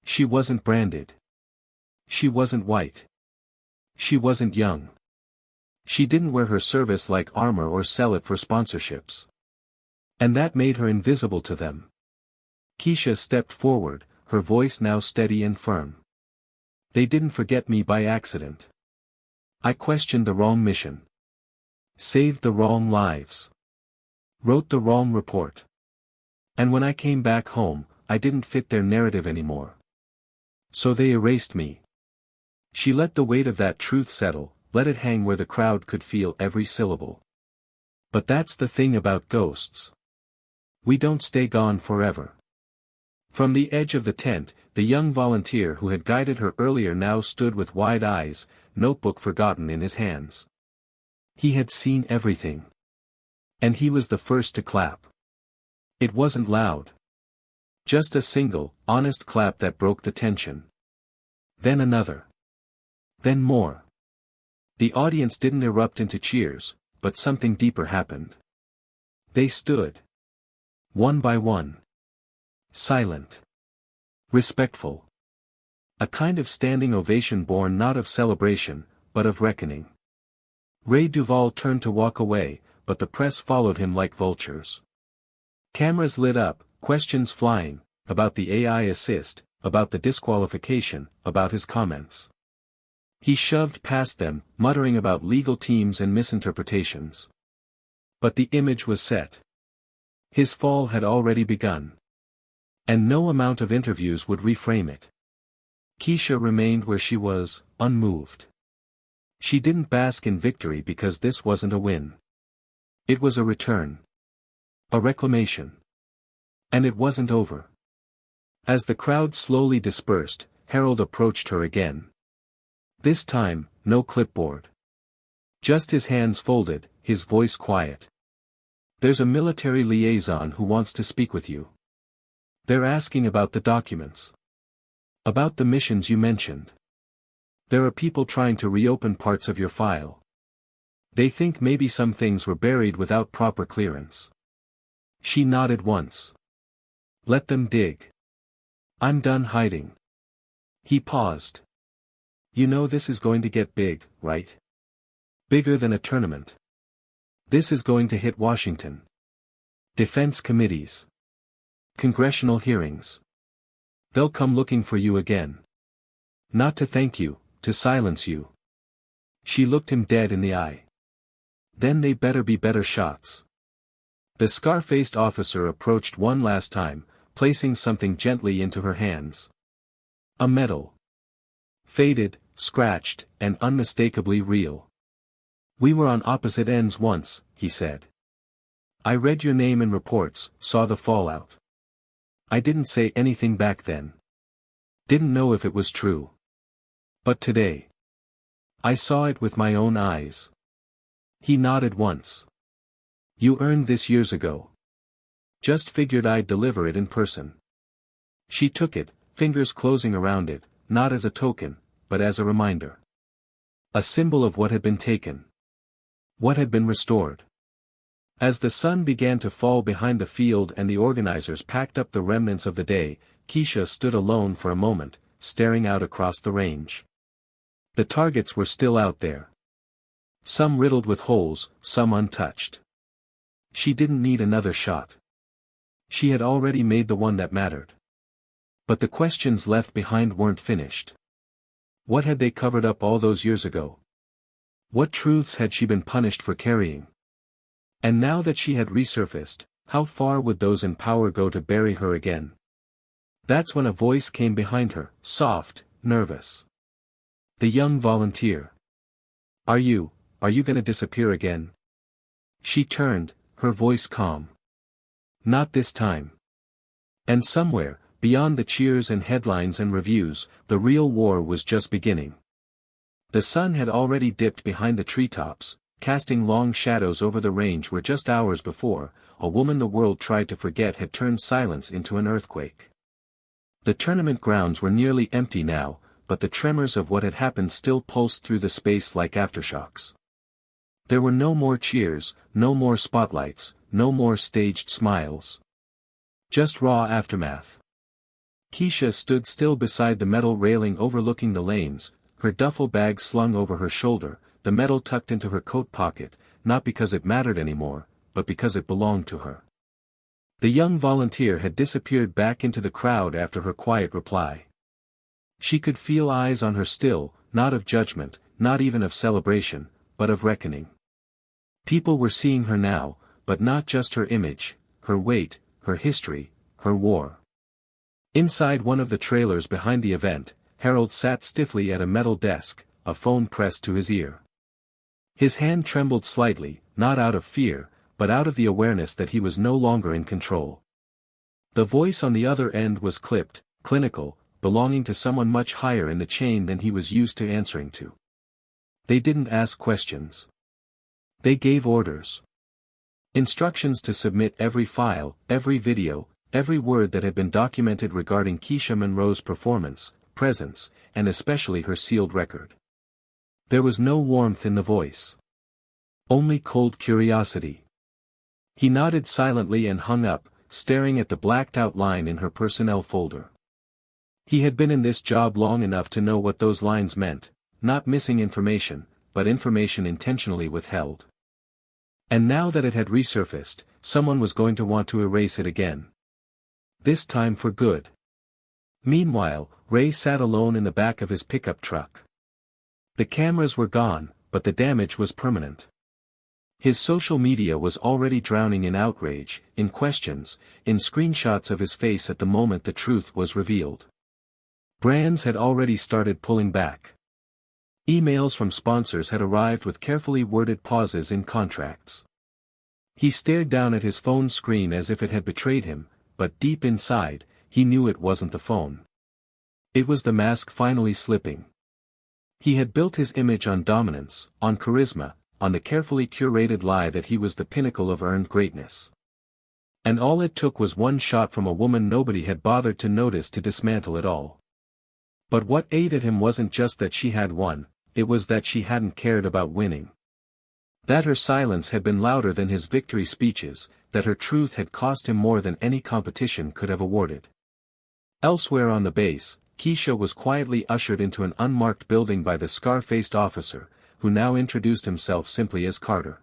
She wasn't branded. She wasn't white. She wasn't young. She didn't wear her service like armor or sell it for sponsorships. And that made her invisible to them. Kesha stepped forward, her voice now steady and firm. "They didn't forget me by accident. I questioned the wrong mission. Saved the wrong lives. Wrote the wrong report. And when I came back home, I didn't fit their narrative anymore. So they erased me." She let the weight of that truth settle, let it hang where the crowd could feel every syllable. But that's the thing about ghosts. We don't stay gone forever. From the edge of the tent, the young volunteer who had guided her earlier now stood with wide eyes, notebook forgotten in his hands. He had seen everything. And he was the first to clap. It wasn't loud. Just a single, honest clap that broke the tension. Then another. Then more. The audience didn't erupt into cheers, but something deeper happened. They stood. One by one. Silent. Respectful. A kind of standing ovation born not of celebration, but of reckoning. Ray Duvall turned to walk away, but the press followed him like vultures. Cameras lit up, questions flying, about the AI assist, about the disqualification, about his comments. He shoved past them, muttering about legal teams and misinterpretations. But the image was set. His fall had already begun. And no amount of interviews would reframe it. Kesha remained where she was, unmoved. She didn't bask in victory because this wasn't a win. It was a return. A reclamation. And it wasn't over. As the crowd slowly dispersed, Harold approached her again. This time, no clipboard. Just his hands folded, his voice quiet. There's a military liaison who wants to speak with you. They're asking about the documents. About the missions you mentioned. There are people trying to reopen parts of your file. They think maybe some things were buried without proper clearance. She nodded once. Let them dig. I'm done hiding. He paused. You know this is going to get big, right? Bigger than a tournament. This is going to hit Washington. Defense committees. Congressional hearings. They'll come looking for you again. Not to thank you, to silence you. She looked him dead in the eye. Then they better be better shots. The scar-faced officer approached one last time, placing something gently into her hands. A medal. Faded, scratched, and unmistakably real. We were on opposite ends once, he said. I read your name in reports, saw the fallout. I didn't say anything back then. Didn't know if it was true. But today. I saw it with my own eyes. He nodded once. You earned this years ago. Just figured I'd deliver it in person. She took it, fingers closing around it, not as a token, but as a reminder. A symbol of what had been taken. What had been restored. As the sun began to fall behind the field and the organizers packed up the remnants of the day, Kesha stood alone for a moment, staring out across the range. The targets were still out there. Some riddled with holes, some untouched. She didn't need another shot. She had already made the one that mattered. But the questions left behind weren't finished. What had they covered up all those years ago? What truths had she been punished for carrying? And now that she had resurfaced, how far would those in power go to bury her again? That's when a voice came behind her, soft, nervous. The young volunteer. Are you gonna disappear again? She turned, her voice calm. Not this time. And somewhere, beyond the cheers and headlines and reviews, the real war was just beginning. The sun had already dipped behind the treetops, casting long shadows over the range where just hours before, a woman the world tried to forget had turned silence into an earthquake. The tournament grounds were nearly empty now, but the tremors of what had happened still pulsed through the space like aftershocks. There were no more cheers, no more spotlights, no more staged smiles. Just raw aftermath. Kesha stood still beside the metal railing overlooking the lanes, her duffel bag slung over her shoulder, the medal tucked into her coat pocket, not because it mattered anymore, but because it belonged to her. The young volunteer had disappeared back into the crowd after her quiet reply. She could feel eyes on her still, not of judgment, not even of celebration, but of reckoning. People were seeing her now, but not just her image, her weight, her history, her war. Inside one of the trailers behind the event, Harold sat stiffly at a metal desk, a phone pressed to his ear. His hand trembled slightly, not out of fear, but out of the awareness that he was no longer in control. The voice on the other end was clipped, clinical, belonging to someone much higher in the chain than he was used to answering to. They didn't ask questions. They gave orders. Instructions to submit every file, every video, every word that had been documented regarding Kesha Monroe's performance, presence, and especially her sealed record. There was no warmth in the voice. Only cold curiosity. He nodded silently and hung up, staring at the blacked-out line in her personnel folder. He had been in this job long enough to know what those lines meant, not missing information, but information intentionally withheld. And now that it had resurfaced, someone was going to want to erase it again. This time for good. Meanwhile, Ray sat alone in the back of his pickup truck. The cameras were gone, but the damage was permanent. His social media was already drowning in outrage, in questions, in screenshots of his face at the moment the truth was revealed. Brands had already started pulling back. Emails from sponsors had arrived with carefully worded pauses in contracts. He stared down at his phone screen as if it had betrayed him, but deep inside, he knew it wasn't the phone. It was the mask finally slipping. He had built his image on dominance, on charisma, on the carefully curated lie that he was the pinnacle of earned greatness. And all it took was one shot from a woman nobody had bothered to notice to dismantle it all. But what ate at him wasn't just that she had won, it was that she hadn't cared about winning. That her silence had been louder than his victory speeches, that her truth had cost him more than any competition could have awarded. Elsewhere on the base, Kesha was quietly ushered into an unmarked building by the scar-faced officer, who now introduced himself simply as Carter.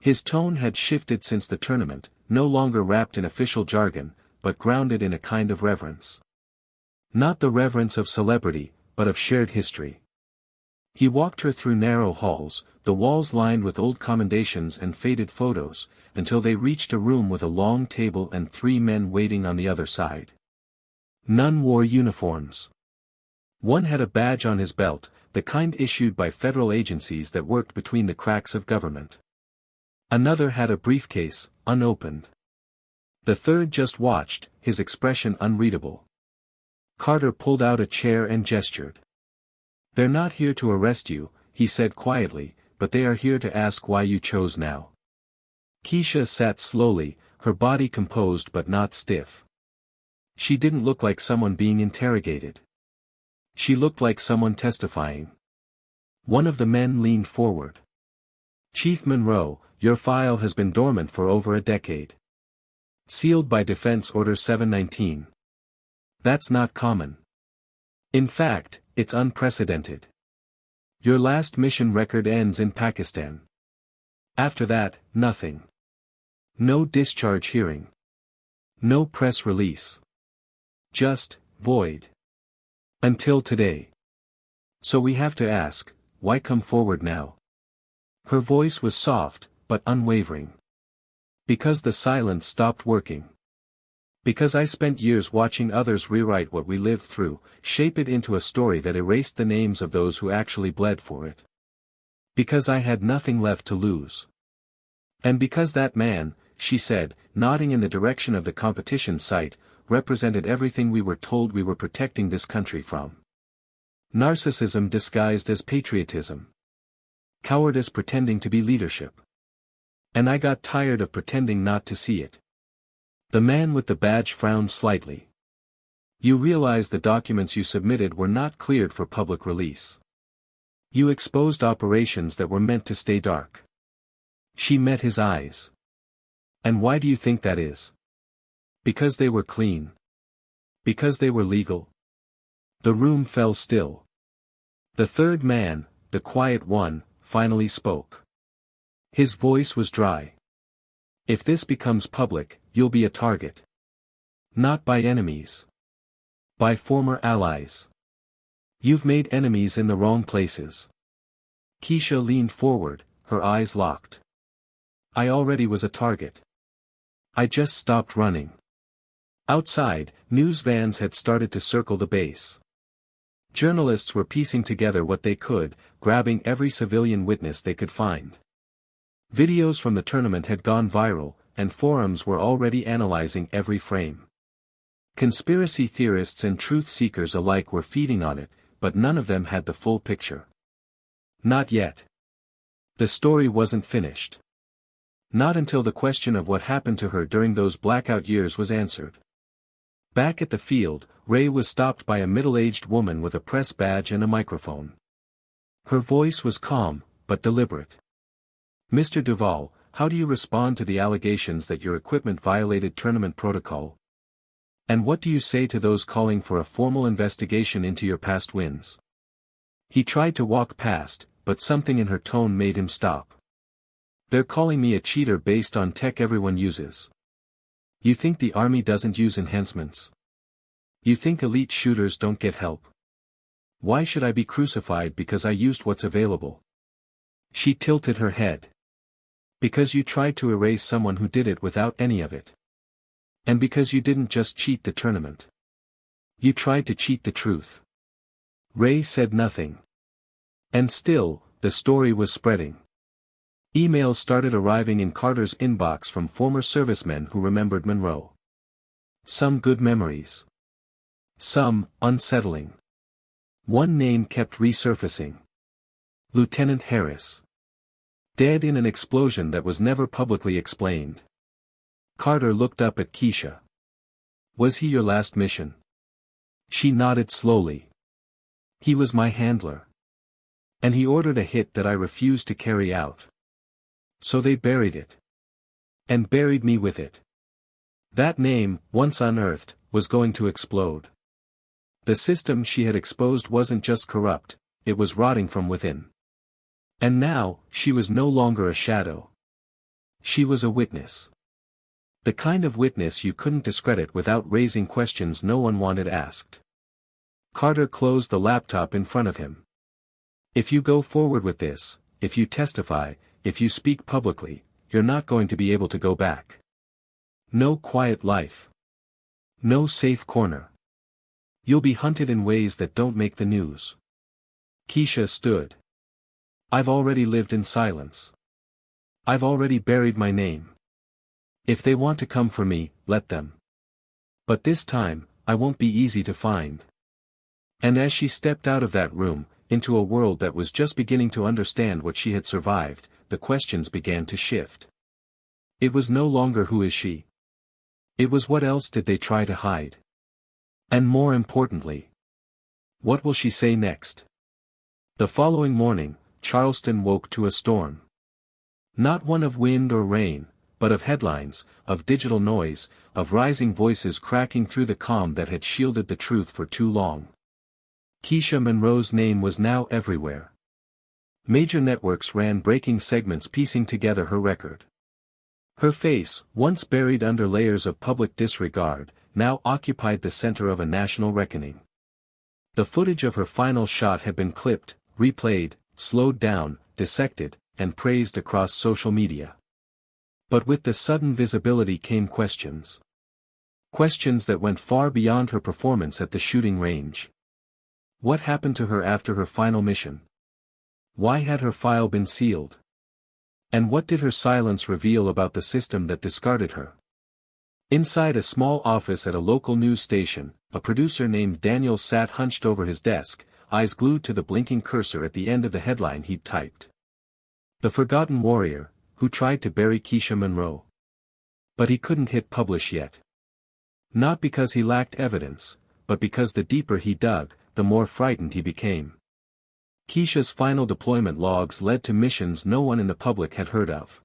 His tone had shifted since the tournament, no longer wrapped in official jargon, but grounded in a kind of reverence. Not the reverence of celebrity, but of shared history. He walked her through narrow halls, the walls lined with old commendations and faded photos, until they reached a room with a long table and 3 men waiting on the other side. None wore uniforms. One had a badge on his belt, the kind issued by federal agencies that worked between the cracks of government. Another had a briefcase, unopened. The third just watched, his expression unreadable. Carter pulled out a chair and gestured. "They're not here to arrest you," he said quietly, "but they are here to ask why you chose now." Kesha sat slowly, her body composed but not stiff. She didn't look like someone being interrogated. She looked like someone testifying. One of the men leaned forward. "Chief Monroe, your file has been dormant for over a decade. Sealed by Defense Order 719. That's not common. In fact, it's unprecedented. Your last mission record ends in Pakistan. After that, nothing. No discharge hearing. No press release. Just, void. Until today. So we have to ask, why come forward now?" Her voice was soft, but unwavering. "Because the silence stopped working. Because I spent years watching others rewrite what we lived through, shape it into a story that erased the names of those who actually bled for it. Because I had nothing left to lose. And because that man," she said, nodding in the direction of the competition site, "represented everything we were told we were protecting this country from. Narcissism disguised as patriotism. Cowardice pretending to be leadership. And I got tired of pretending not to see it." The man with the badge frowned slightly. "You realize the documents you submitted were not cleared for public release. You exposed operations that were meant to stay dark." She met his eyes. "And why do you think that is? Because they were clean. Because they were legal." The room fell still. The third man, the quiet one, finally spoke. His voice was dry. "If this becomes public, you'll be a target. Not by enemies. By former allies. You've made enemies in the wrong places." Kesha leaned forward, her eyes locked. "I already was a target. I just stopped running." Outside, news vans had started to circle the base. Journalists were piecing together what they could, grabbing every civilian witness they could find. Videos from the tournament had gone viral, and forums were already analyzing every frame. Conspiracy theorists and truth seekers alike were feeding on it, but none of them had the full picture. Not yet. The story wasn't finished. Not until the question of what happened to her during those blackout years was answered. Back at the field, Ray was stopped by a middle-aged woman with a press badge and a microphone. Her voice was calm, but deliberate. "Mr. Duvall, how do you respond to the allegations that your equipment violated tournament protocol? And what do you say to those calling for a formal investigation into your past wins?" He tried to walk past, but something in her tone made him stop. "They're calling me a cheater based on tech everyone uses. You think the Army doesn't use enhancements? You think elite shooters don't get help? Why should I be crucified because I used what's available?" She tilted her head. "Because you tried to erase someone who did it without any of it. And because you didn't just cheat the tournament. You tried to cheat the truth." Ray said nothing. And still, the story was spreading. Emails started arriving in Carter's inbox from former servicemen who remembered Monroe. Some good memories. Some, unsettling. One name kept resurfacing. Lieutenant Harris. Dead in an explosion that was never publicly explained. Carter looked up at Kesha. "Was he your last mission?" She nodded slowly. "He was my handler. And he ordered a hit that I refused to carry out. So they buried it. And buried me with it." That name, once unearthed, was going to explode. The system she had exposed wasn't just corrupt, it was rotting from within. And now, she was no longer a shadow. She was a witness. The kind of witness you couldn't discredit without raising questions no one wanted asked. Carter closed the laptop in front of him. "If you go forward with this, if you testify, if you speak publicly, you're not going to be able to go back. No quiet life. No safe corner. You'll be hunted in ways that don't make the news." Kesha stood. "I've already lived in silence. I've already buried my name. If they want to come for me, let them. But this time, I won't be easy to find." And as she stepped out of that room, into a world that was just beginning to understand what she had survived, the questions began to shift. It was no longer who is she. It was what else did they try to hide? And more importantly, what will she say next? The following morning, Charleston woke to a storm. Not one of wind or rain, but of headlines, of digital noise, of rising voices cracking through the calm that had shielded the truth for too long. Kesha Monroe's name was now everywhere. Major networks ran breaking segments piecing together her record. Her face, once buried under layers of public disregard, now occupied the center of a national reckoning. The footage of her final shot had been clipped, replayed, slowed down, dissected, and praised across social media. But with the sudden visibility came questions. Questions that went far beyond her performance at the shooting range. What happened to her after her final mission? Why had her file been sealed? And what did her silence reveal about the system that discarded her? Inside a small office at a local news station, a producer named Daniel sat hunched over his desk, eyes glued to the blinking cursor at the end of the headline he'd typed. The Forgotten Warrior, who tried to bury Kesha Monroe. But he couldn't hit publish yet. Not because he lacked evidence, but because the deeper he dug, the more frightened he became. Kesha's final deployment logs led to missions no one in the public had heard of.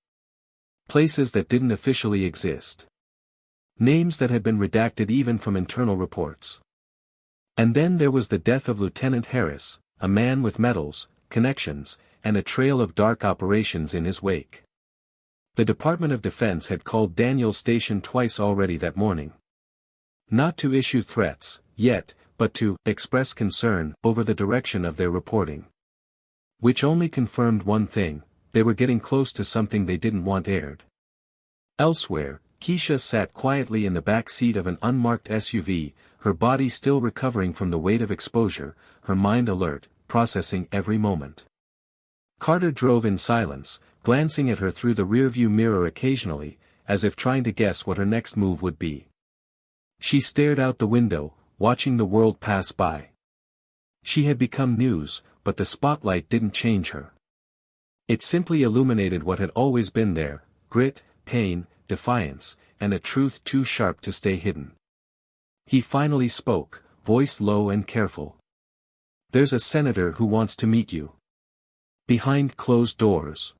Places that didn't officially exist. Names that had been redacted even from internal reports. And then there was the death of Lieutenant Harris, a man with medals, connections, and a trail of dark operations in his wake. The Department of Defense had called Daniel's station twice already that morning. Not to issue threats, yet, but to express concern over the direction of their reporting. Which only confirmed one thing: they were getting close to something they didn't want aired. Elsewhere, Kesha sat quietly in the back seat of an unmarked SUV, her body still recovering from the weight of exposure, her mind alert, processing every moment. Carter drove in silence, glancing at her through the rearview mirror occasionally, as if trying to guess what her next move would be. She stared out the window, watching the world pass by. She had become news, but the spotlight didn't change her. It simply illuminated what had always been there, grit, pain, defiance, and a truth too sharp to stay hidden. He finally spoke, voice low and careful. "There's a senator who wants to meet you. Behind closed doors.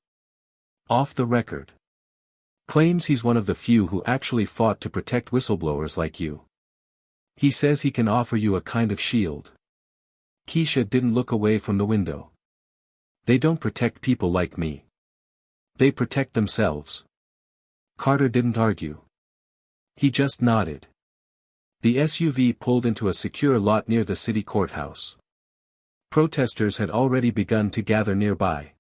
Off the record. Claims he's one of the few who actually fought to protect whistleblowers like you. He says he can offer you a kind of shield." Kesha didn't look away from the window. "They don't protect people like me. They protect themselves." Carter didn't argue. He just nodded. The SUV pulled into a secure lot near the city courthouse. Protesters had already begun to gather nearby.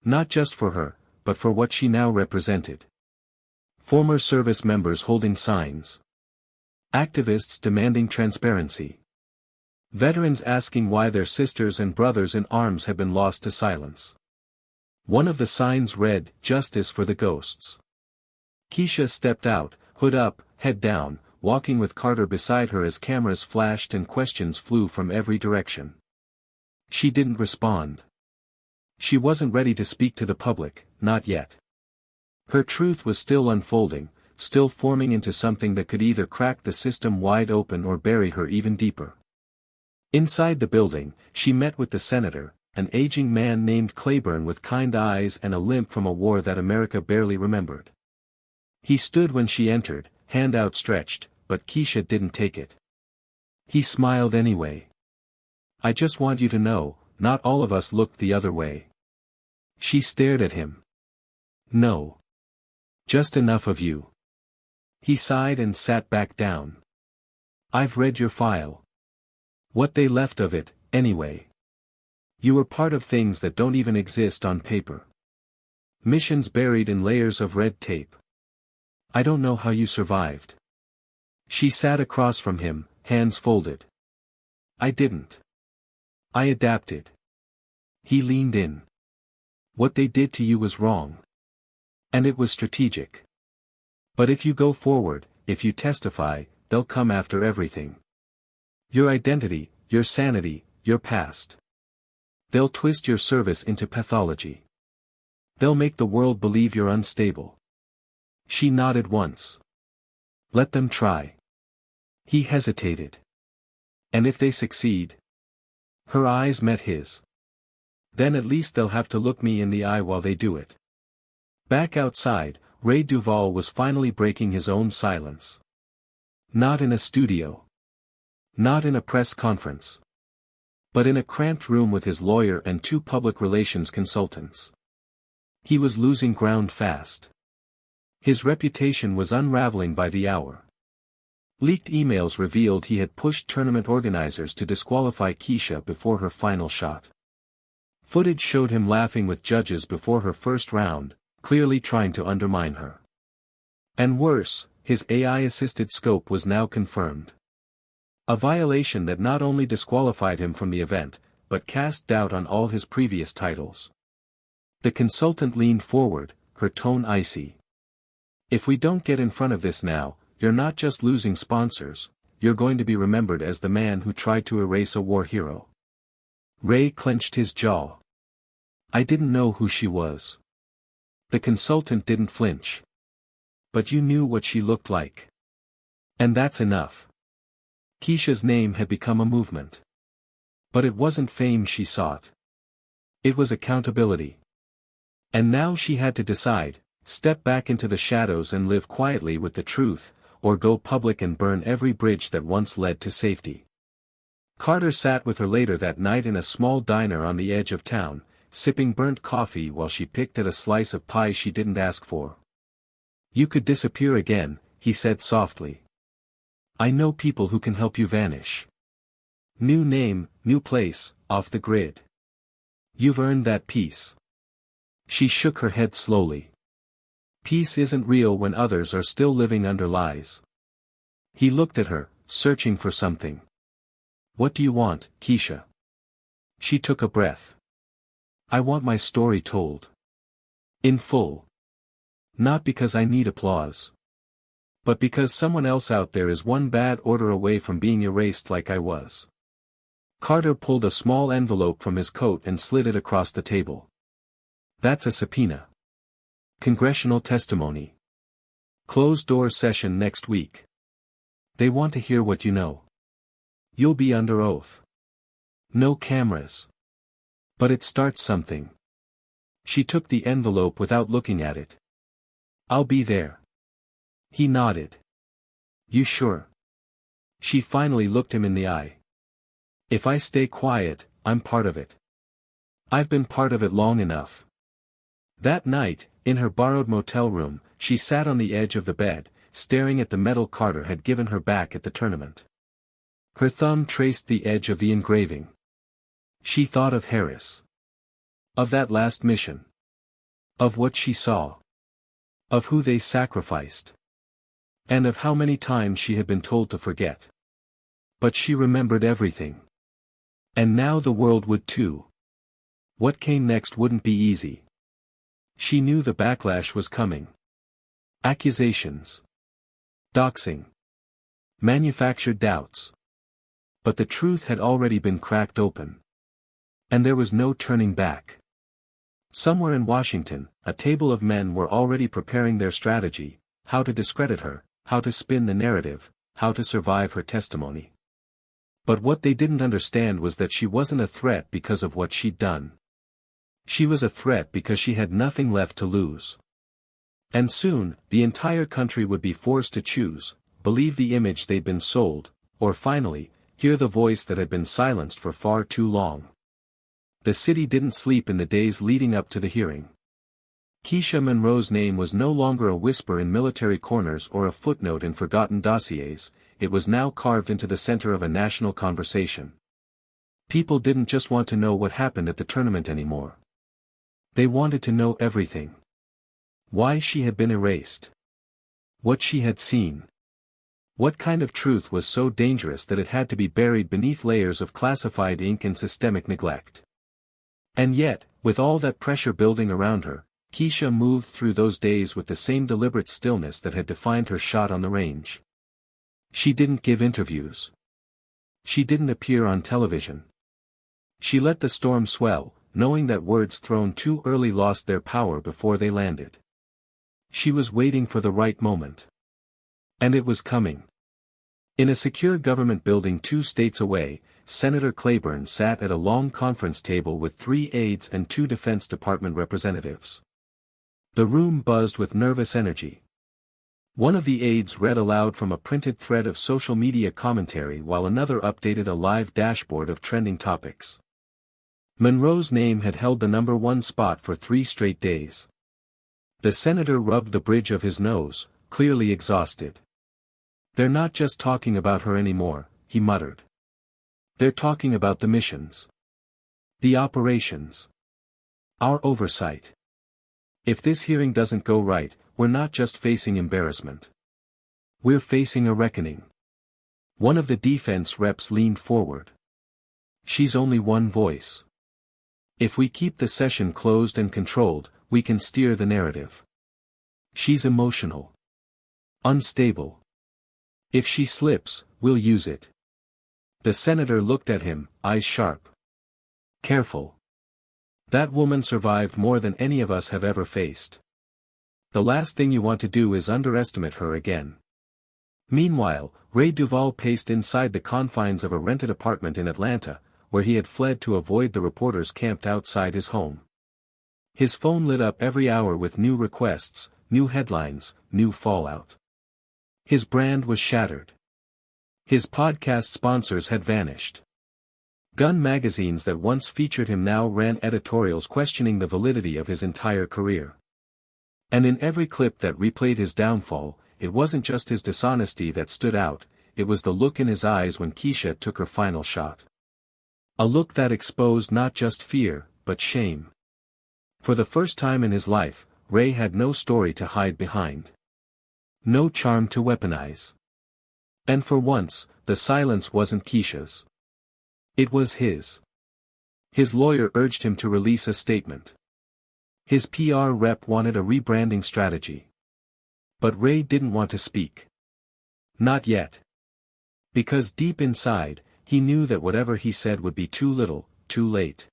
Not just for her, but for what she now represented. Former service members holding signs. Activists demanding transparency. Veterans asking why their sisters and brothers in arms had been lost to silence. One of the signs read, "Justice for the Ghosts." Kesha stepped out, hood up, head down, walking with Carter beside her as cameras flashed and questions flew from every direction. She didn't respond. She wasn't ready to speak to the public, not yet. Her truth was still unfolding, still forming into something that could either crack the system wide open or bury her even deeper. Inside the building, she met with the senator, an aging man named Claiborne with kind eyes and a limp from a war that America barely remembered. He stood when she entered, hand outstretched, but Kesha didn't take it. He smiled anyway. "I just want you to know, not all of us looked the other way." She stared at him. "No. Just enough of you." He sighed and sat back down. "I've read your file. What they left of it, anyway. You were part of things that don't even exist on paper. Missions buried in layers of red tape. I don't know how you survived." She sat across from him, hands folded. "I didn't. I adapted." He leaned in. "What they did to you was wrong. And it was strategic. But if you go forward, if you testify, they'll come after everything. Your identity, your sanity, your past. They'll twist your service into pathology. They'll make the world believe you're unstable." She nodded once. "Let them try." He hesitated. "And if they succeed?" Her eyes met his. "Then at least they'll have to look me in the eye while they do it." Back outside, Ray Duvall was finally breaking his own silence. Not in a studio. Not in a press conference. But in a cramped room with his lawyer and two public relations consultants. He was losing ground fast. His reputation was unraveling by the hour. Leaked emails revealed he had pushed tournament organizers to disqualify Kesha before her final shot. Footage showed him laughing with judges before her first round, clearly trying to undermine her. And worse, his AI-assisted scope was now confirmed. A violation that not only disqualified him from the event, but cast doubt on all his previous titles. The consultant leaned forward, her tone icy. "If we don't get in front of this now, you're not just losing sponsors, you're going to be remembered as the man who tried to erase a war hero." Ray clenched his jaw. "I didn't know who she was." The consultant didn't flinch. "But you knew what she looked like. And that's enough." Kesha's name had become a movement. But it wasn't fame she sought. It was accountability. And now she had to decide, step back into the shadows and live quietly with the truth, or go public and burn every bridge that once led to safety. Carter sat with her later that night in a small diner on the edge of town, sipping burnt coffee while she picked at a slice of pie she didn't ask for. "You could disappear again," he said softly. "I know people who can help you vanish. New name, new place, off the grid. You've earned that peace." She shook her head slowly. Peace isn't real when others are still living under lies. He looked at her, searching for something. "What do you want, Kesha?" She took a breath. "I want my story told. In full. Not because I need applause. But because someone else out there is one bad order away from being erased like I was." Carter pulled a small envelope from his coat and slid it across the table. "That's a subpoena. Congressional testimony. Closed-door session next week. They want to hear what you know. You'll be under oath. No cameras. But it starts something. She took the envelope without looking at it. I'll be there. He nodded. You sure? She finally looked him in the eye. If I stay quiet, I'm part of it. I've been part of it long enough. That night, in her borrowed motel room, she sat on the edge of the bed, staring at the medal Carter had given her back at the tournament. Her thumb traced the edge of the engraving. She thought of Harris. Of that last mission. Of what she saw. Of who they sacrificed. And of how many times she had been told to forget. But she remembered everything. And now the world would too. What came next wouldn't be easy. She knew the backlash was coming. Accusations. Doxing. Manufactured doubts. But the truth had already been cracked open. And there was no turning back. Somewhere in Washington, a table of men were already preparing their strategy, how to discredit her, how to spin the narrative, how to survive her testimony. But what they didn't understand was that she wasn't a threat because of what she'd done. She was a threat because she had nothing left to lose. And soon, the entire country would be forced to choose, believe the image they'd been sold, or finally, hear the voice that had been silenced for far too long. The city didn't sleep in the days leading up to the hearing. Kesha Monroe's name was no longer a whisper in military corners or a footnote in forgotten dossiers, it was now carved into the center of a national conversation. People didn't just want to know what happened at the tournament anymore. They wanted to know everything. Why she had been erased. What she had seen. What kind of truth was so dangerous that it had to be buried beneath layers of classified ink and systemic neglect. And yet, with all that pressure building around her, Kesha moved through those days with the same deliberate stillness that had defined her shot on the range. She didn't give interviews. She didn't appear on television. She let the storm swell, knowing that words thrown too early lost their power before they landed. She was waiting for the right moment. And it was coming. In a secure government building 2 states away, Senator Claiborne sat at a long conference table with 3 aides and 2 Defense Department representatives. The room buzzed with nervous energy. One of the aides read aloud from a printed thread of social media commentary while another updated a live dashboard of trending topics. Monroe's name had held the #1 spot for 3 straight days. The senator rubbed the bridge of his nose, clearly exhausted. They're not just talking about her anymore, he muttered. They're talking about the missions. The operations. Our oversight. If this hearing doesn't go right, we're not just facing embarrassment. We're facing a reckoning. One of the defense reps leaned forward. She's only one voice. If we keep the session closed and controlled, we can steer the narrative. She's emotional. Unstable. If she slips, we'll use it. The senator looked at him, eyes sharp. Careful. That woman survived more than any of us have ever faced. The last thing you want to do is underestimate her again. Meanwhile, Ray Duvall paced inside the confines of a rented apartment in Atlanta, where he had fled to avoid the reporters camped outside his home. His phone lit up every hour with new requests, new headlines, new fallout. His brand was shattered. His podcast sponsors had vanished. Gun magazines that once featured him now ran editorials questioning the validity of his entire career. And in every clip that replayed his downfall, it wasn't just his dishonesty that stood out, it was the look in his eyes when Kesha took her final shot. A look that exposed not just fear, but shame. For the first time in his life, Ray had no story to hide behind. No charm to weaponize. And for once, the silence wasn't Kesha's. It was his. His lawyer urged him to release a statement. His PR rep wanted a rebranding strategy. But Ray didn't want to speak. Not yet. Because deep inside, he knew that whatever he said would be too little, too late.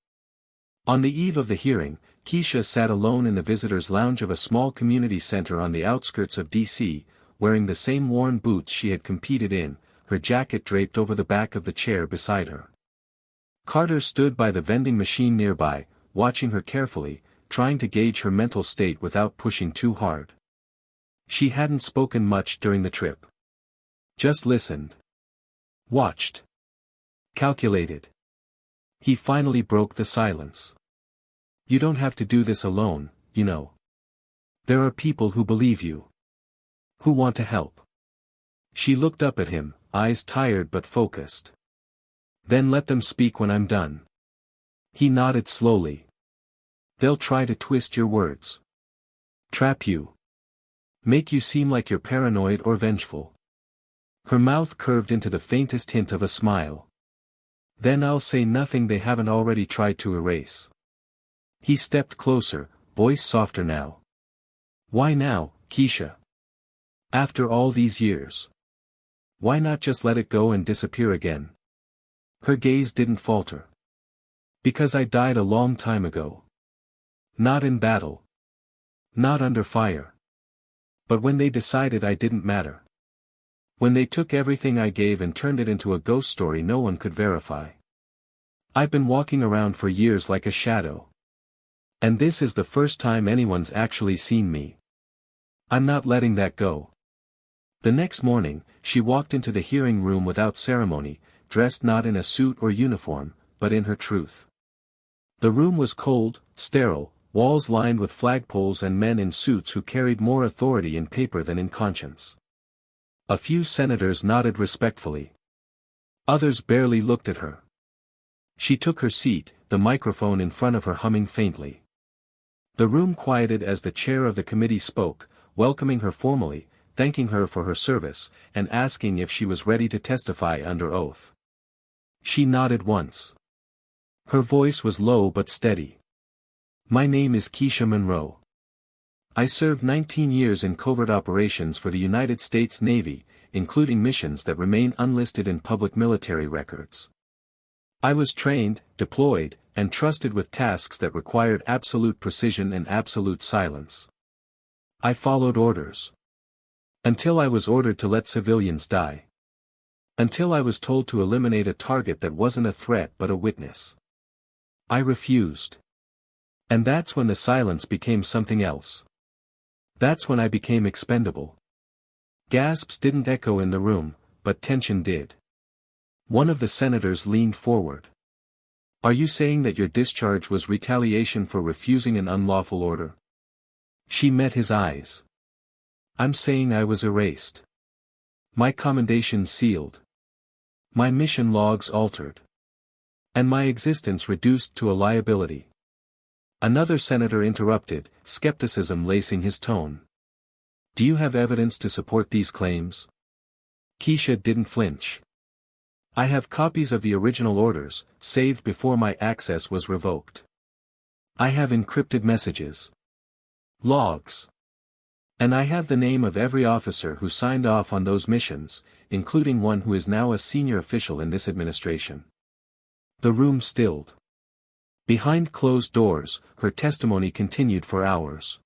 On the eve of the hearing, Kesha sat alone in the visitors' lounge of a small community center on the outskirts of D.C., wearing the same worn boots she had competed in, her jacket draped over the back of the chair beside her. Carter stood by the vending machine nearby, watching her carefully, trying to gauge her mental state without pushing too hard. She hadn't spoken much during the trip. Just listened. Watched. Calculated. He finally broke the silence. You don't have to do this alone, you know. There are people who believe you. Who want to help. She looked up at him, eyes tired but focused. Then let them speak when I'm done. He nodded slowly. They'll try to twist your words. Trap you. Make you seem like you're paranoid or vengeful. Her mouth curved into the faintest hint of a smile. Then I'll say nothing they haven't already tried to erase. He stepped closer, voice softer now. Why now, Kesha? After all these years. Why not just let it go and disappear again? Her gaze didn't falter. Because I died a long time ago. Not in battle. Not under fire. But when they decided I didn't matter. When they took everything I gave and turned it into a ghost story no one could verify. I've been walking around for years like a shadow. And this is the first time anyone's actually seen me. I'm not letting that go. The next morning, she walked into the hearing room without ceremony, dressed not in a suit or uniform, but in her truth. The room was cold, sterile, walls lined with flagpoles and men in suits who carried more authority in paper than in conscience. A few senators nodded respectfully. Others barely looked at her. She took her seat, the microphone in front of her humming faintly. The room quieted as the chair of the committee spoke, welcoming her formally, thanking her for her service, and asking if she was ready to testify under oath. She nodded once. Her voice was low but steady. My name is Kesha Monroe. I served 19 years in covert operations for the United States Navy, including missions that remain unlisted in public military records. I was trained, deployed, and trusted with tasks that required absolute precision and absolute silence. I followed orders. Until I was ordered to let civilians die. Until I was told to eliminate a target that wasn't a threat but a witness. I refused. And that's when the silence became something else. That's when I became expendable. Gasps didn't echo in the room, but tension did. One of the senators leaned forward. Are you saying that your discharge was retaliation for refusing an unlawful order? She met his eyes. I'm saying I was erased. My commendation sealed. My mission logs altered. And my existence reduced to a liability. Another senator interrupted, skepticism lacing his tone. Do you have evidence to support these claims? Kesha didn't flinch. I have copies of the original orders, saved before my access was revoked. I have encrypted messages. Logs. And I have the name of every officer who signed off on those missions, including one who is now a senior official in this administration. The room stilled. Behind closed doors, her testimony continued for hours.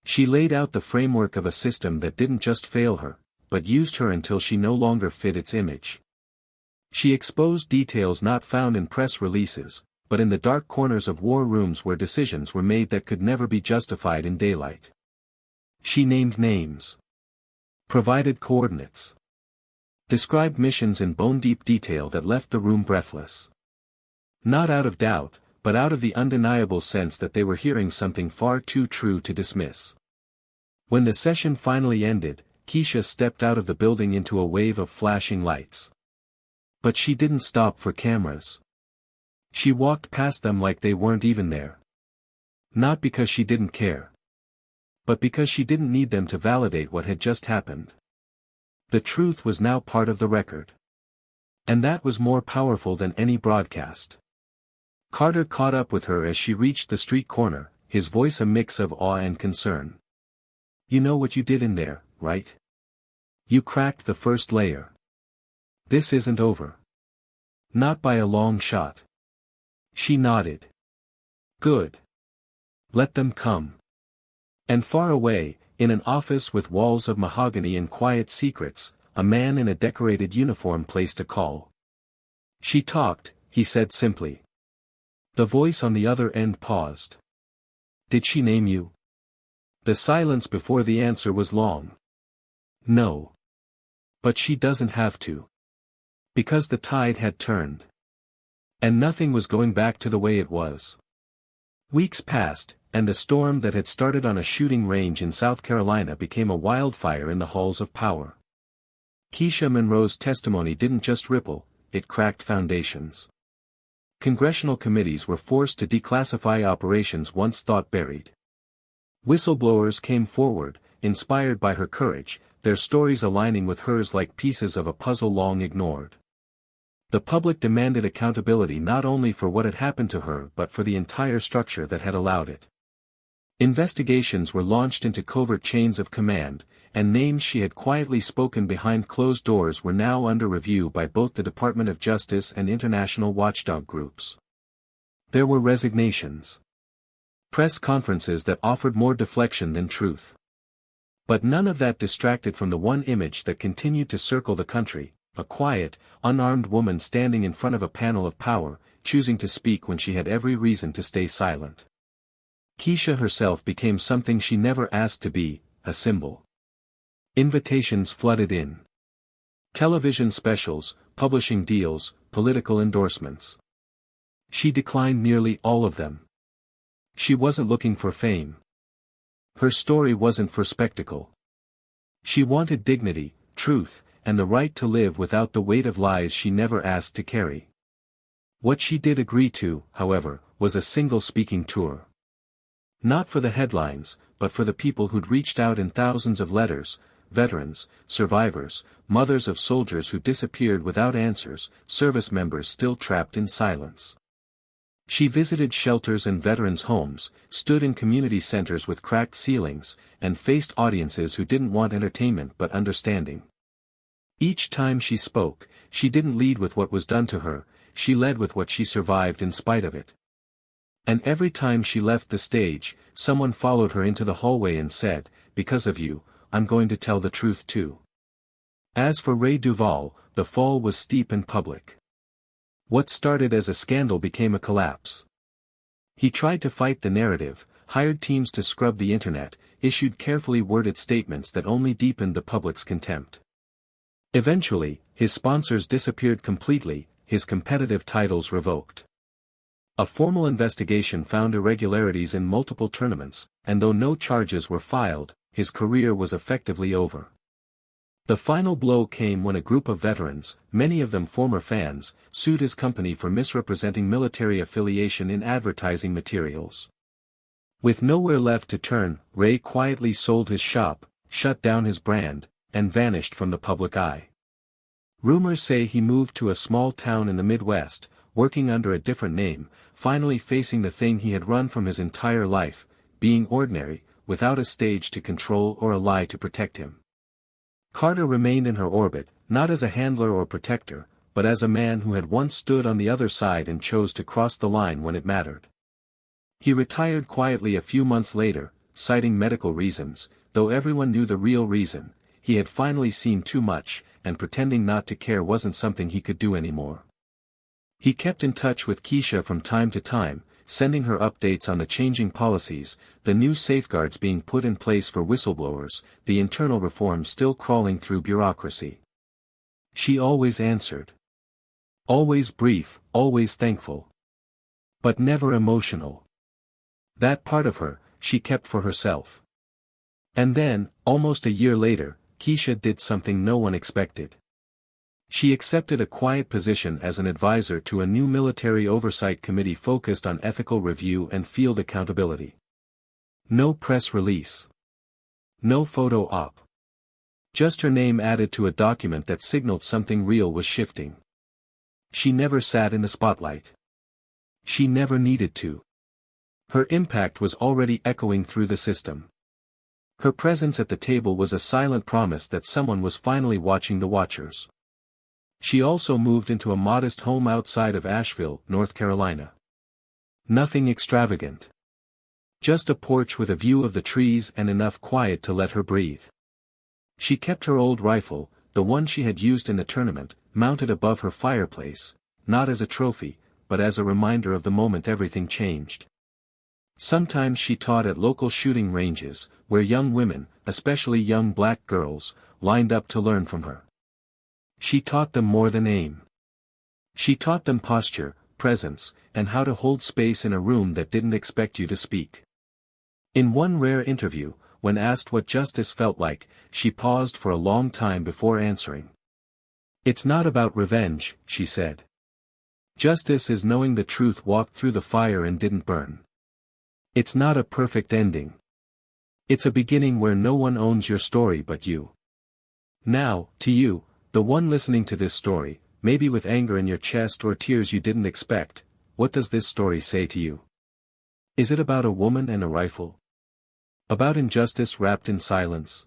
She laid out the framework of a system that didn't just fail her, but used her until she no longer fit its image. She exposed details not found in press releases, but in the dark corners of war rooms where decisions were made that could never be justified in daylight. She named names. Provided coordinates. Described missions in bone-deep detail that left the room breathless. Not out of doubt, but out of the undeniable sense that they were hearing something far too true to dismiss. When the session finally ended, Kesha stepped out of the building into a wave of flashing lights. But she didn't stop for cameras. She walked past them like they weren't even there. Not because she didn't care. But because she didn't need them to validate what had just happened. The truth was now part of the record. And that was more powerful than any broadcast. Carter caught up with her as she reached the street corner, his voice a mix of awe and concern. You know what you did in there, right? You cracked the first layer. This isn't over. Not by a long shot. She nodded. Good. Let them come. And far away, in an office with walls of mahogany and quiet secrets, a man in a decorated uniform placed a call. She talked, he said simply. The voice on the other end paused. Did she name you? The silence before the answer was long. No. But she doesn't have to. Because the tide had turned. And nothing was going back to the way it was. Weeks passed, and the storm that had started on a shooting range in South Carolina became a wildfire in the halls of power. Kesha Monroe's testimony didn't just ripple, it cracked foundations. Congressional committees were forced to declassify operations once thought buried. Whistleblowers came forward, inspired by her courage, their stories aligning with hers like pieces of a puzzle long ignored. The public demanded accountability not only for what had happened to her but for the entire structure that had allowed it. Investigations were launched into covert chains of command, and names she had quietly spoken behind closed doors were now under review by both the Department of Justice and international watchdog groups. There were resignations. Press conferences that offered more deflection than truth. But none of that distracted from the one image that continued to circle the country, a quiet, unarmed woman standing in front of a panel of power, choosing to speak when she had every reason to stay silent. Kesha herself became something she never asked to be, a symbol. Invitations flooded in. Television specials, publishing deals, political endorsements. She declined nearly all of them. She wasn't looking for fame. Her story wasn't for spectacle. She wanted dignity, truth, and the right to live without the weight of lies she never asked to carry. What she did agree to, however, was a single speaking tour. Not for the headlines, but for the people who'd reached out in thousands of letters, veterans, survivors, mothers of soldiers who disappeared without answers, service members still trapped in silence. She visited shelters and veterans' homes, stood in community centers with cracked ceilings, and faced audiences who didn't want entertainment but understanding. Each time she spoke, she didn't lead with what was done to her, she led with what she survived in spite of it. And every time she left the stage, someone followed her into the hallway and said, "Because of you, I'm going to tell the truth too." As for Ray Duvall, the fall was steep and public. What started as a scandal became a collapse. He tried to fight the narrative, hired teams to scrub the internet, issued carefully worded statements that only deepened the public's contempt. Eventually, his sponsors disappeared completely, his competitive titles revoked. A formal investigation found irregularities in multiple tournaments, and though no charges were filed, his career was effectively over. The final blow came when a group of veterans, many of them former fans, sued his company for misrepresenting military affiliation in advertising materials. With nowhere left to turn, Ray quietly sold his shop, shut down his brand, and vanished from the public eye. Rumors say he moved to a small town in the Midwest, working under a different name, finally facing the thing he had run from his entire life, being ordinary, without a stage to control or a lie to protect him. Carter remained in her orbit, not as a handler or protector, but as a man who had once stood on the other side and chose to cross the line when it mattered. He retired quietly a few months later, citing medical reasons, though everyone knew the real reason: he had finally seen too much, and pretending not to care wasn't something he could do anymore. He kept in touch with Kesha from time to time, sending her updates on the changing policies, the new safeguards being put in place for whistleblowers, the internal reforms still crawling through bureaucracy. She always answered. Always brief, always thankful. But never emotional. That part of her, she kept for herself. And then, almost a year later, Kesha did something no one expected. She accepted a quiet position as an advisor to a new military oversight committee focused on ethical review and field accountability. No press release. No photo op. Just her name added to a document that signaled something real was shifting. She never sat in the spotlight. She never needed to. Her impact was already echoing through the system. Her presence at the table was a silent promise that someone was finally watching the watchers. She also moved into a modest home outside of Asheville, North Carolina. Nothing extravagant. Just a porch with a view of the trees and enough quiet to let her breathe. She kept her old rifle, the one she had used in the tournament, mounted above her fireplace, not as a trophy, but as a reminder of the moment everything changed. Sometimes she taught at local shooting ranges, where young women, especially young black girls, lined up to learn from her. She taught them more than aim. She taught them posture, presence, and how to hold space in a room that didn't expect you to speak. In one rare interview, when asked what justice felt like, she paused for a long time before answering. "It's not about revenge," she said. "Justice is knowing the truth walked through the fire and didn't burn. It's not a perfect ending. It's a beginning where no one owns your story but you." Now, to you, the one listening to this story, maybe with anger in your chest or tears you didn't expect, what does this story say to you? Is it about a woman and a rifle? About injustice wrapped in silence?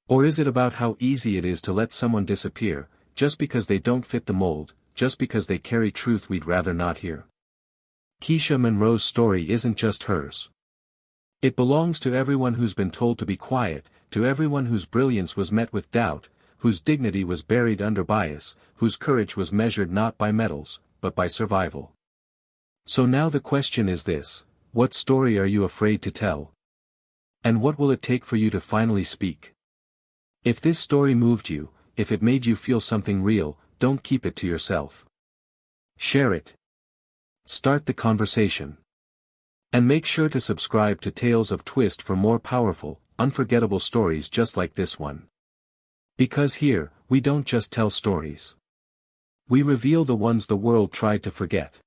Or is it about how easy it is to let someone disappear, just because they don't fit the mold, just because they carry truth we'd rather not hear? Kesha Monroe's story isn't just hers. It belongs to everyone who's been told to be quiet, to everyone whose brilliance was met with doubt, whose dignity was buried under bias, whose courage was measured not by medals, but by survival. So now the question is this: what story are you afraid to tell? And what will it take for you to finally speak? If this story moved you, if it made you feel something real, don't keep it to yourself. Share it. Start the conversation. And make sure to subscribe to Tales of Twist for more powerful, unforgettable stories just like this one. Because here, we don't just tell stories. We reveal the ones the world tried to forget.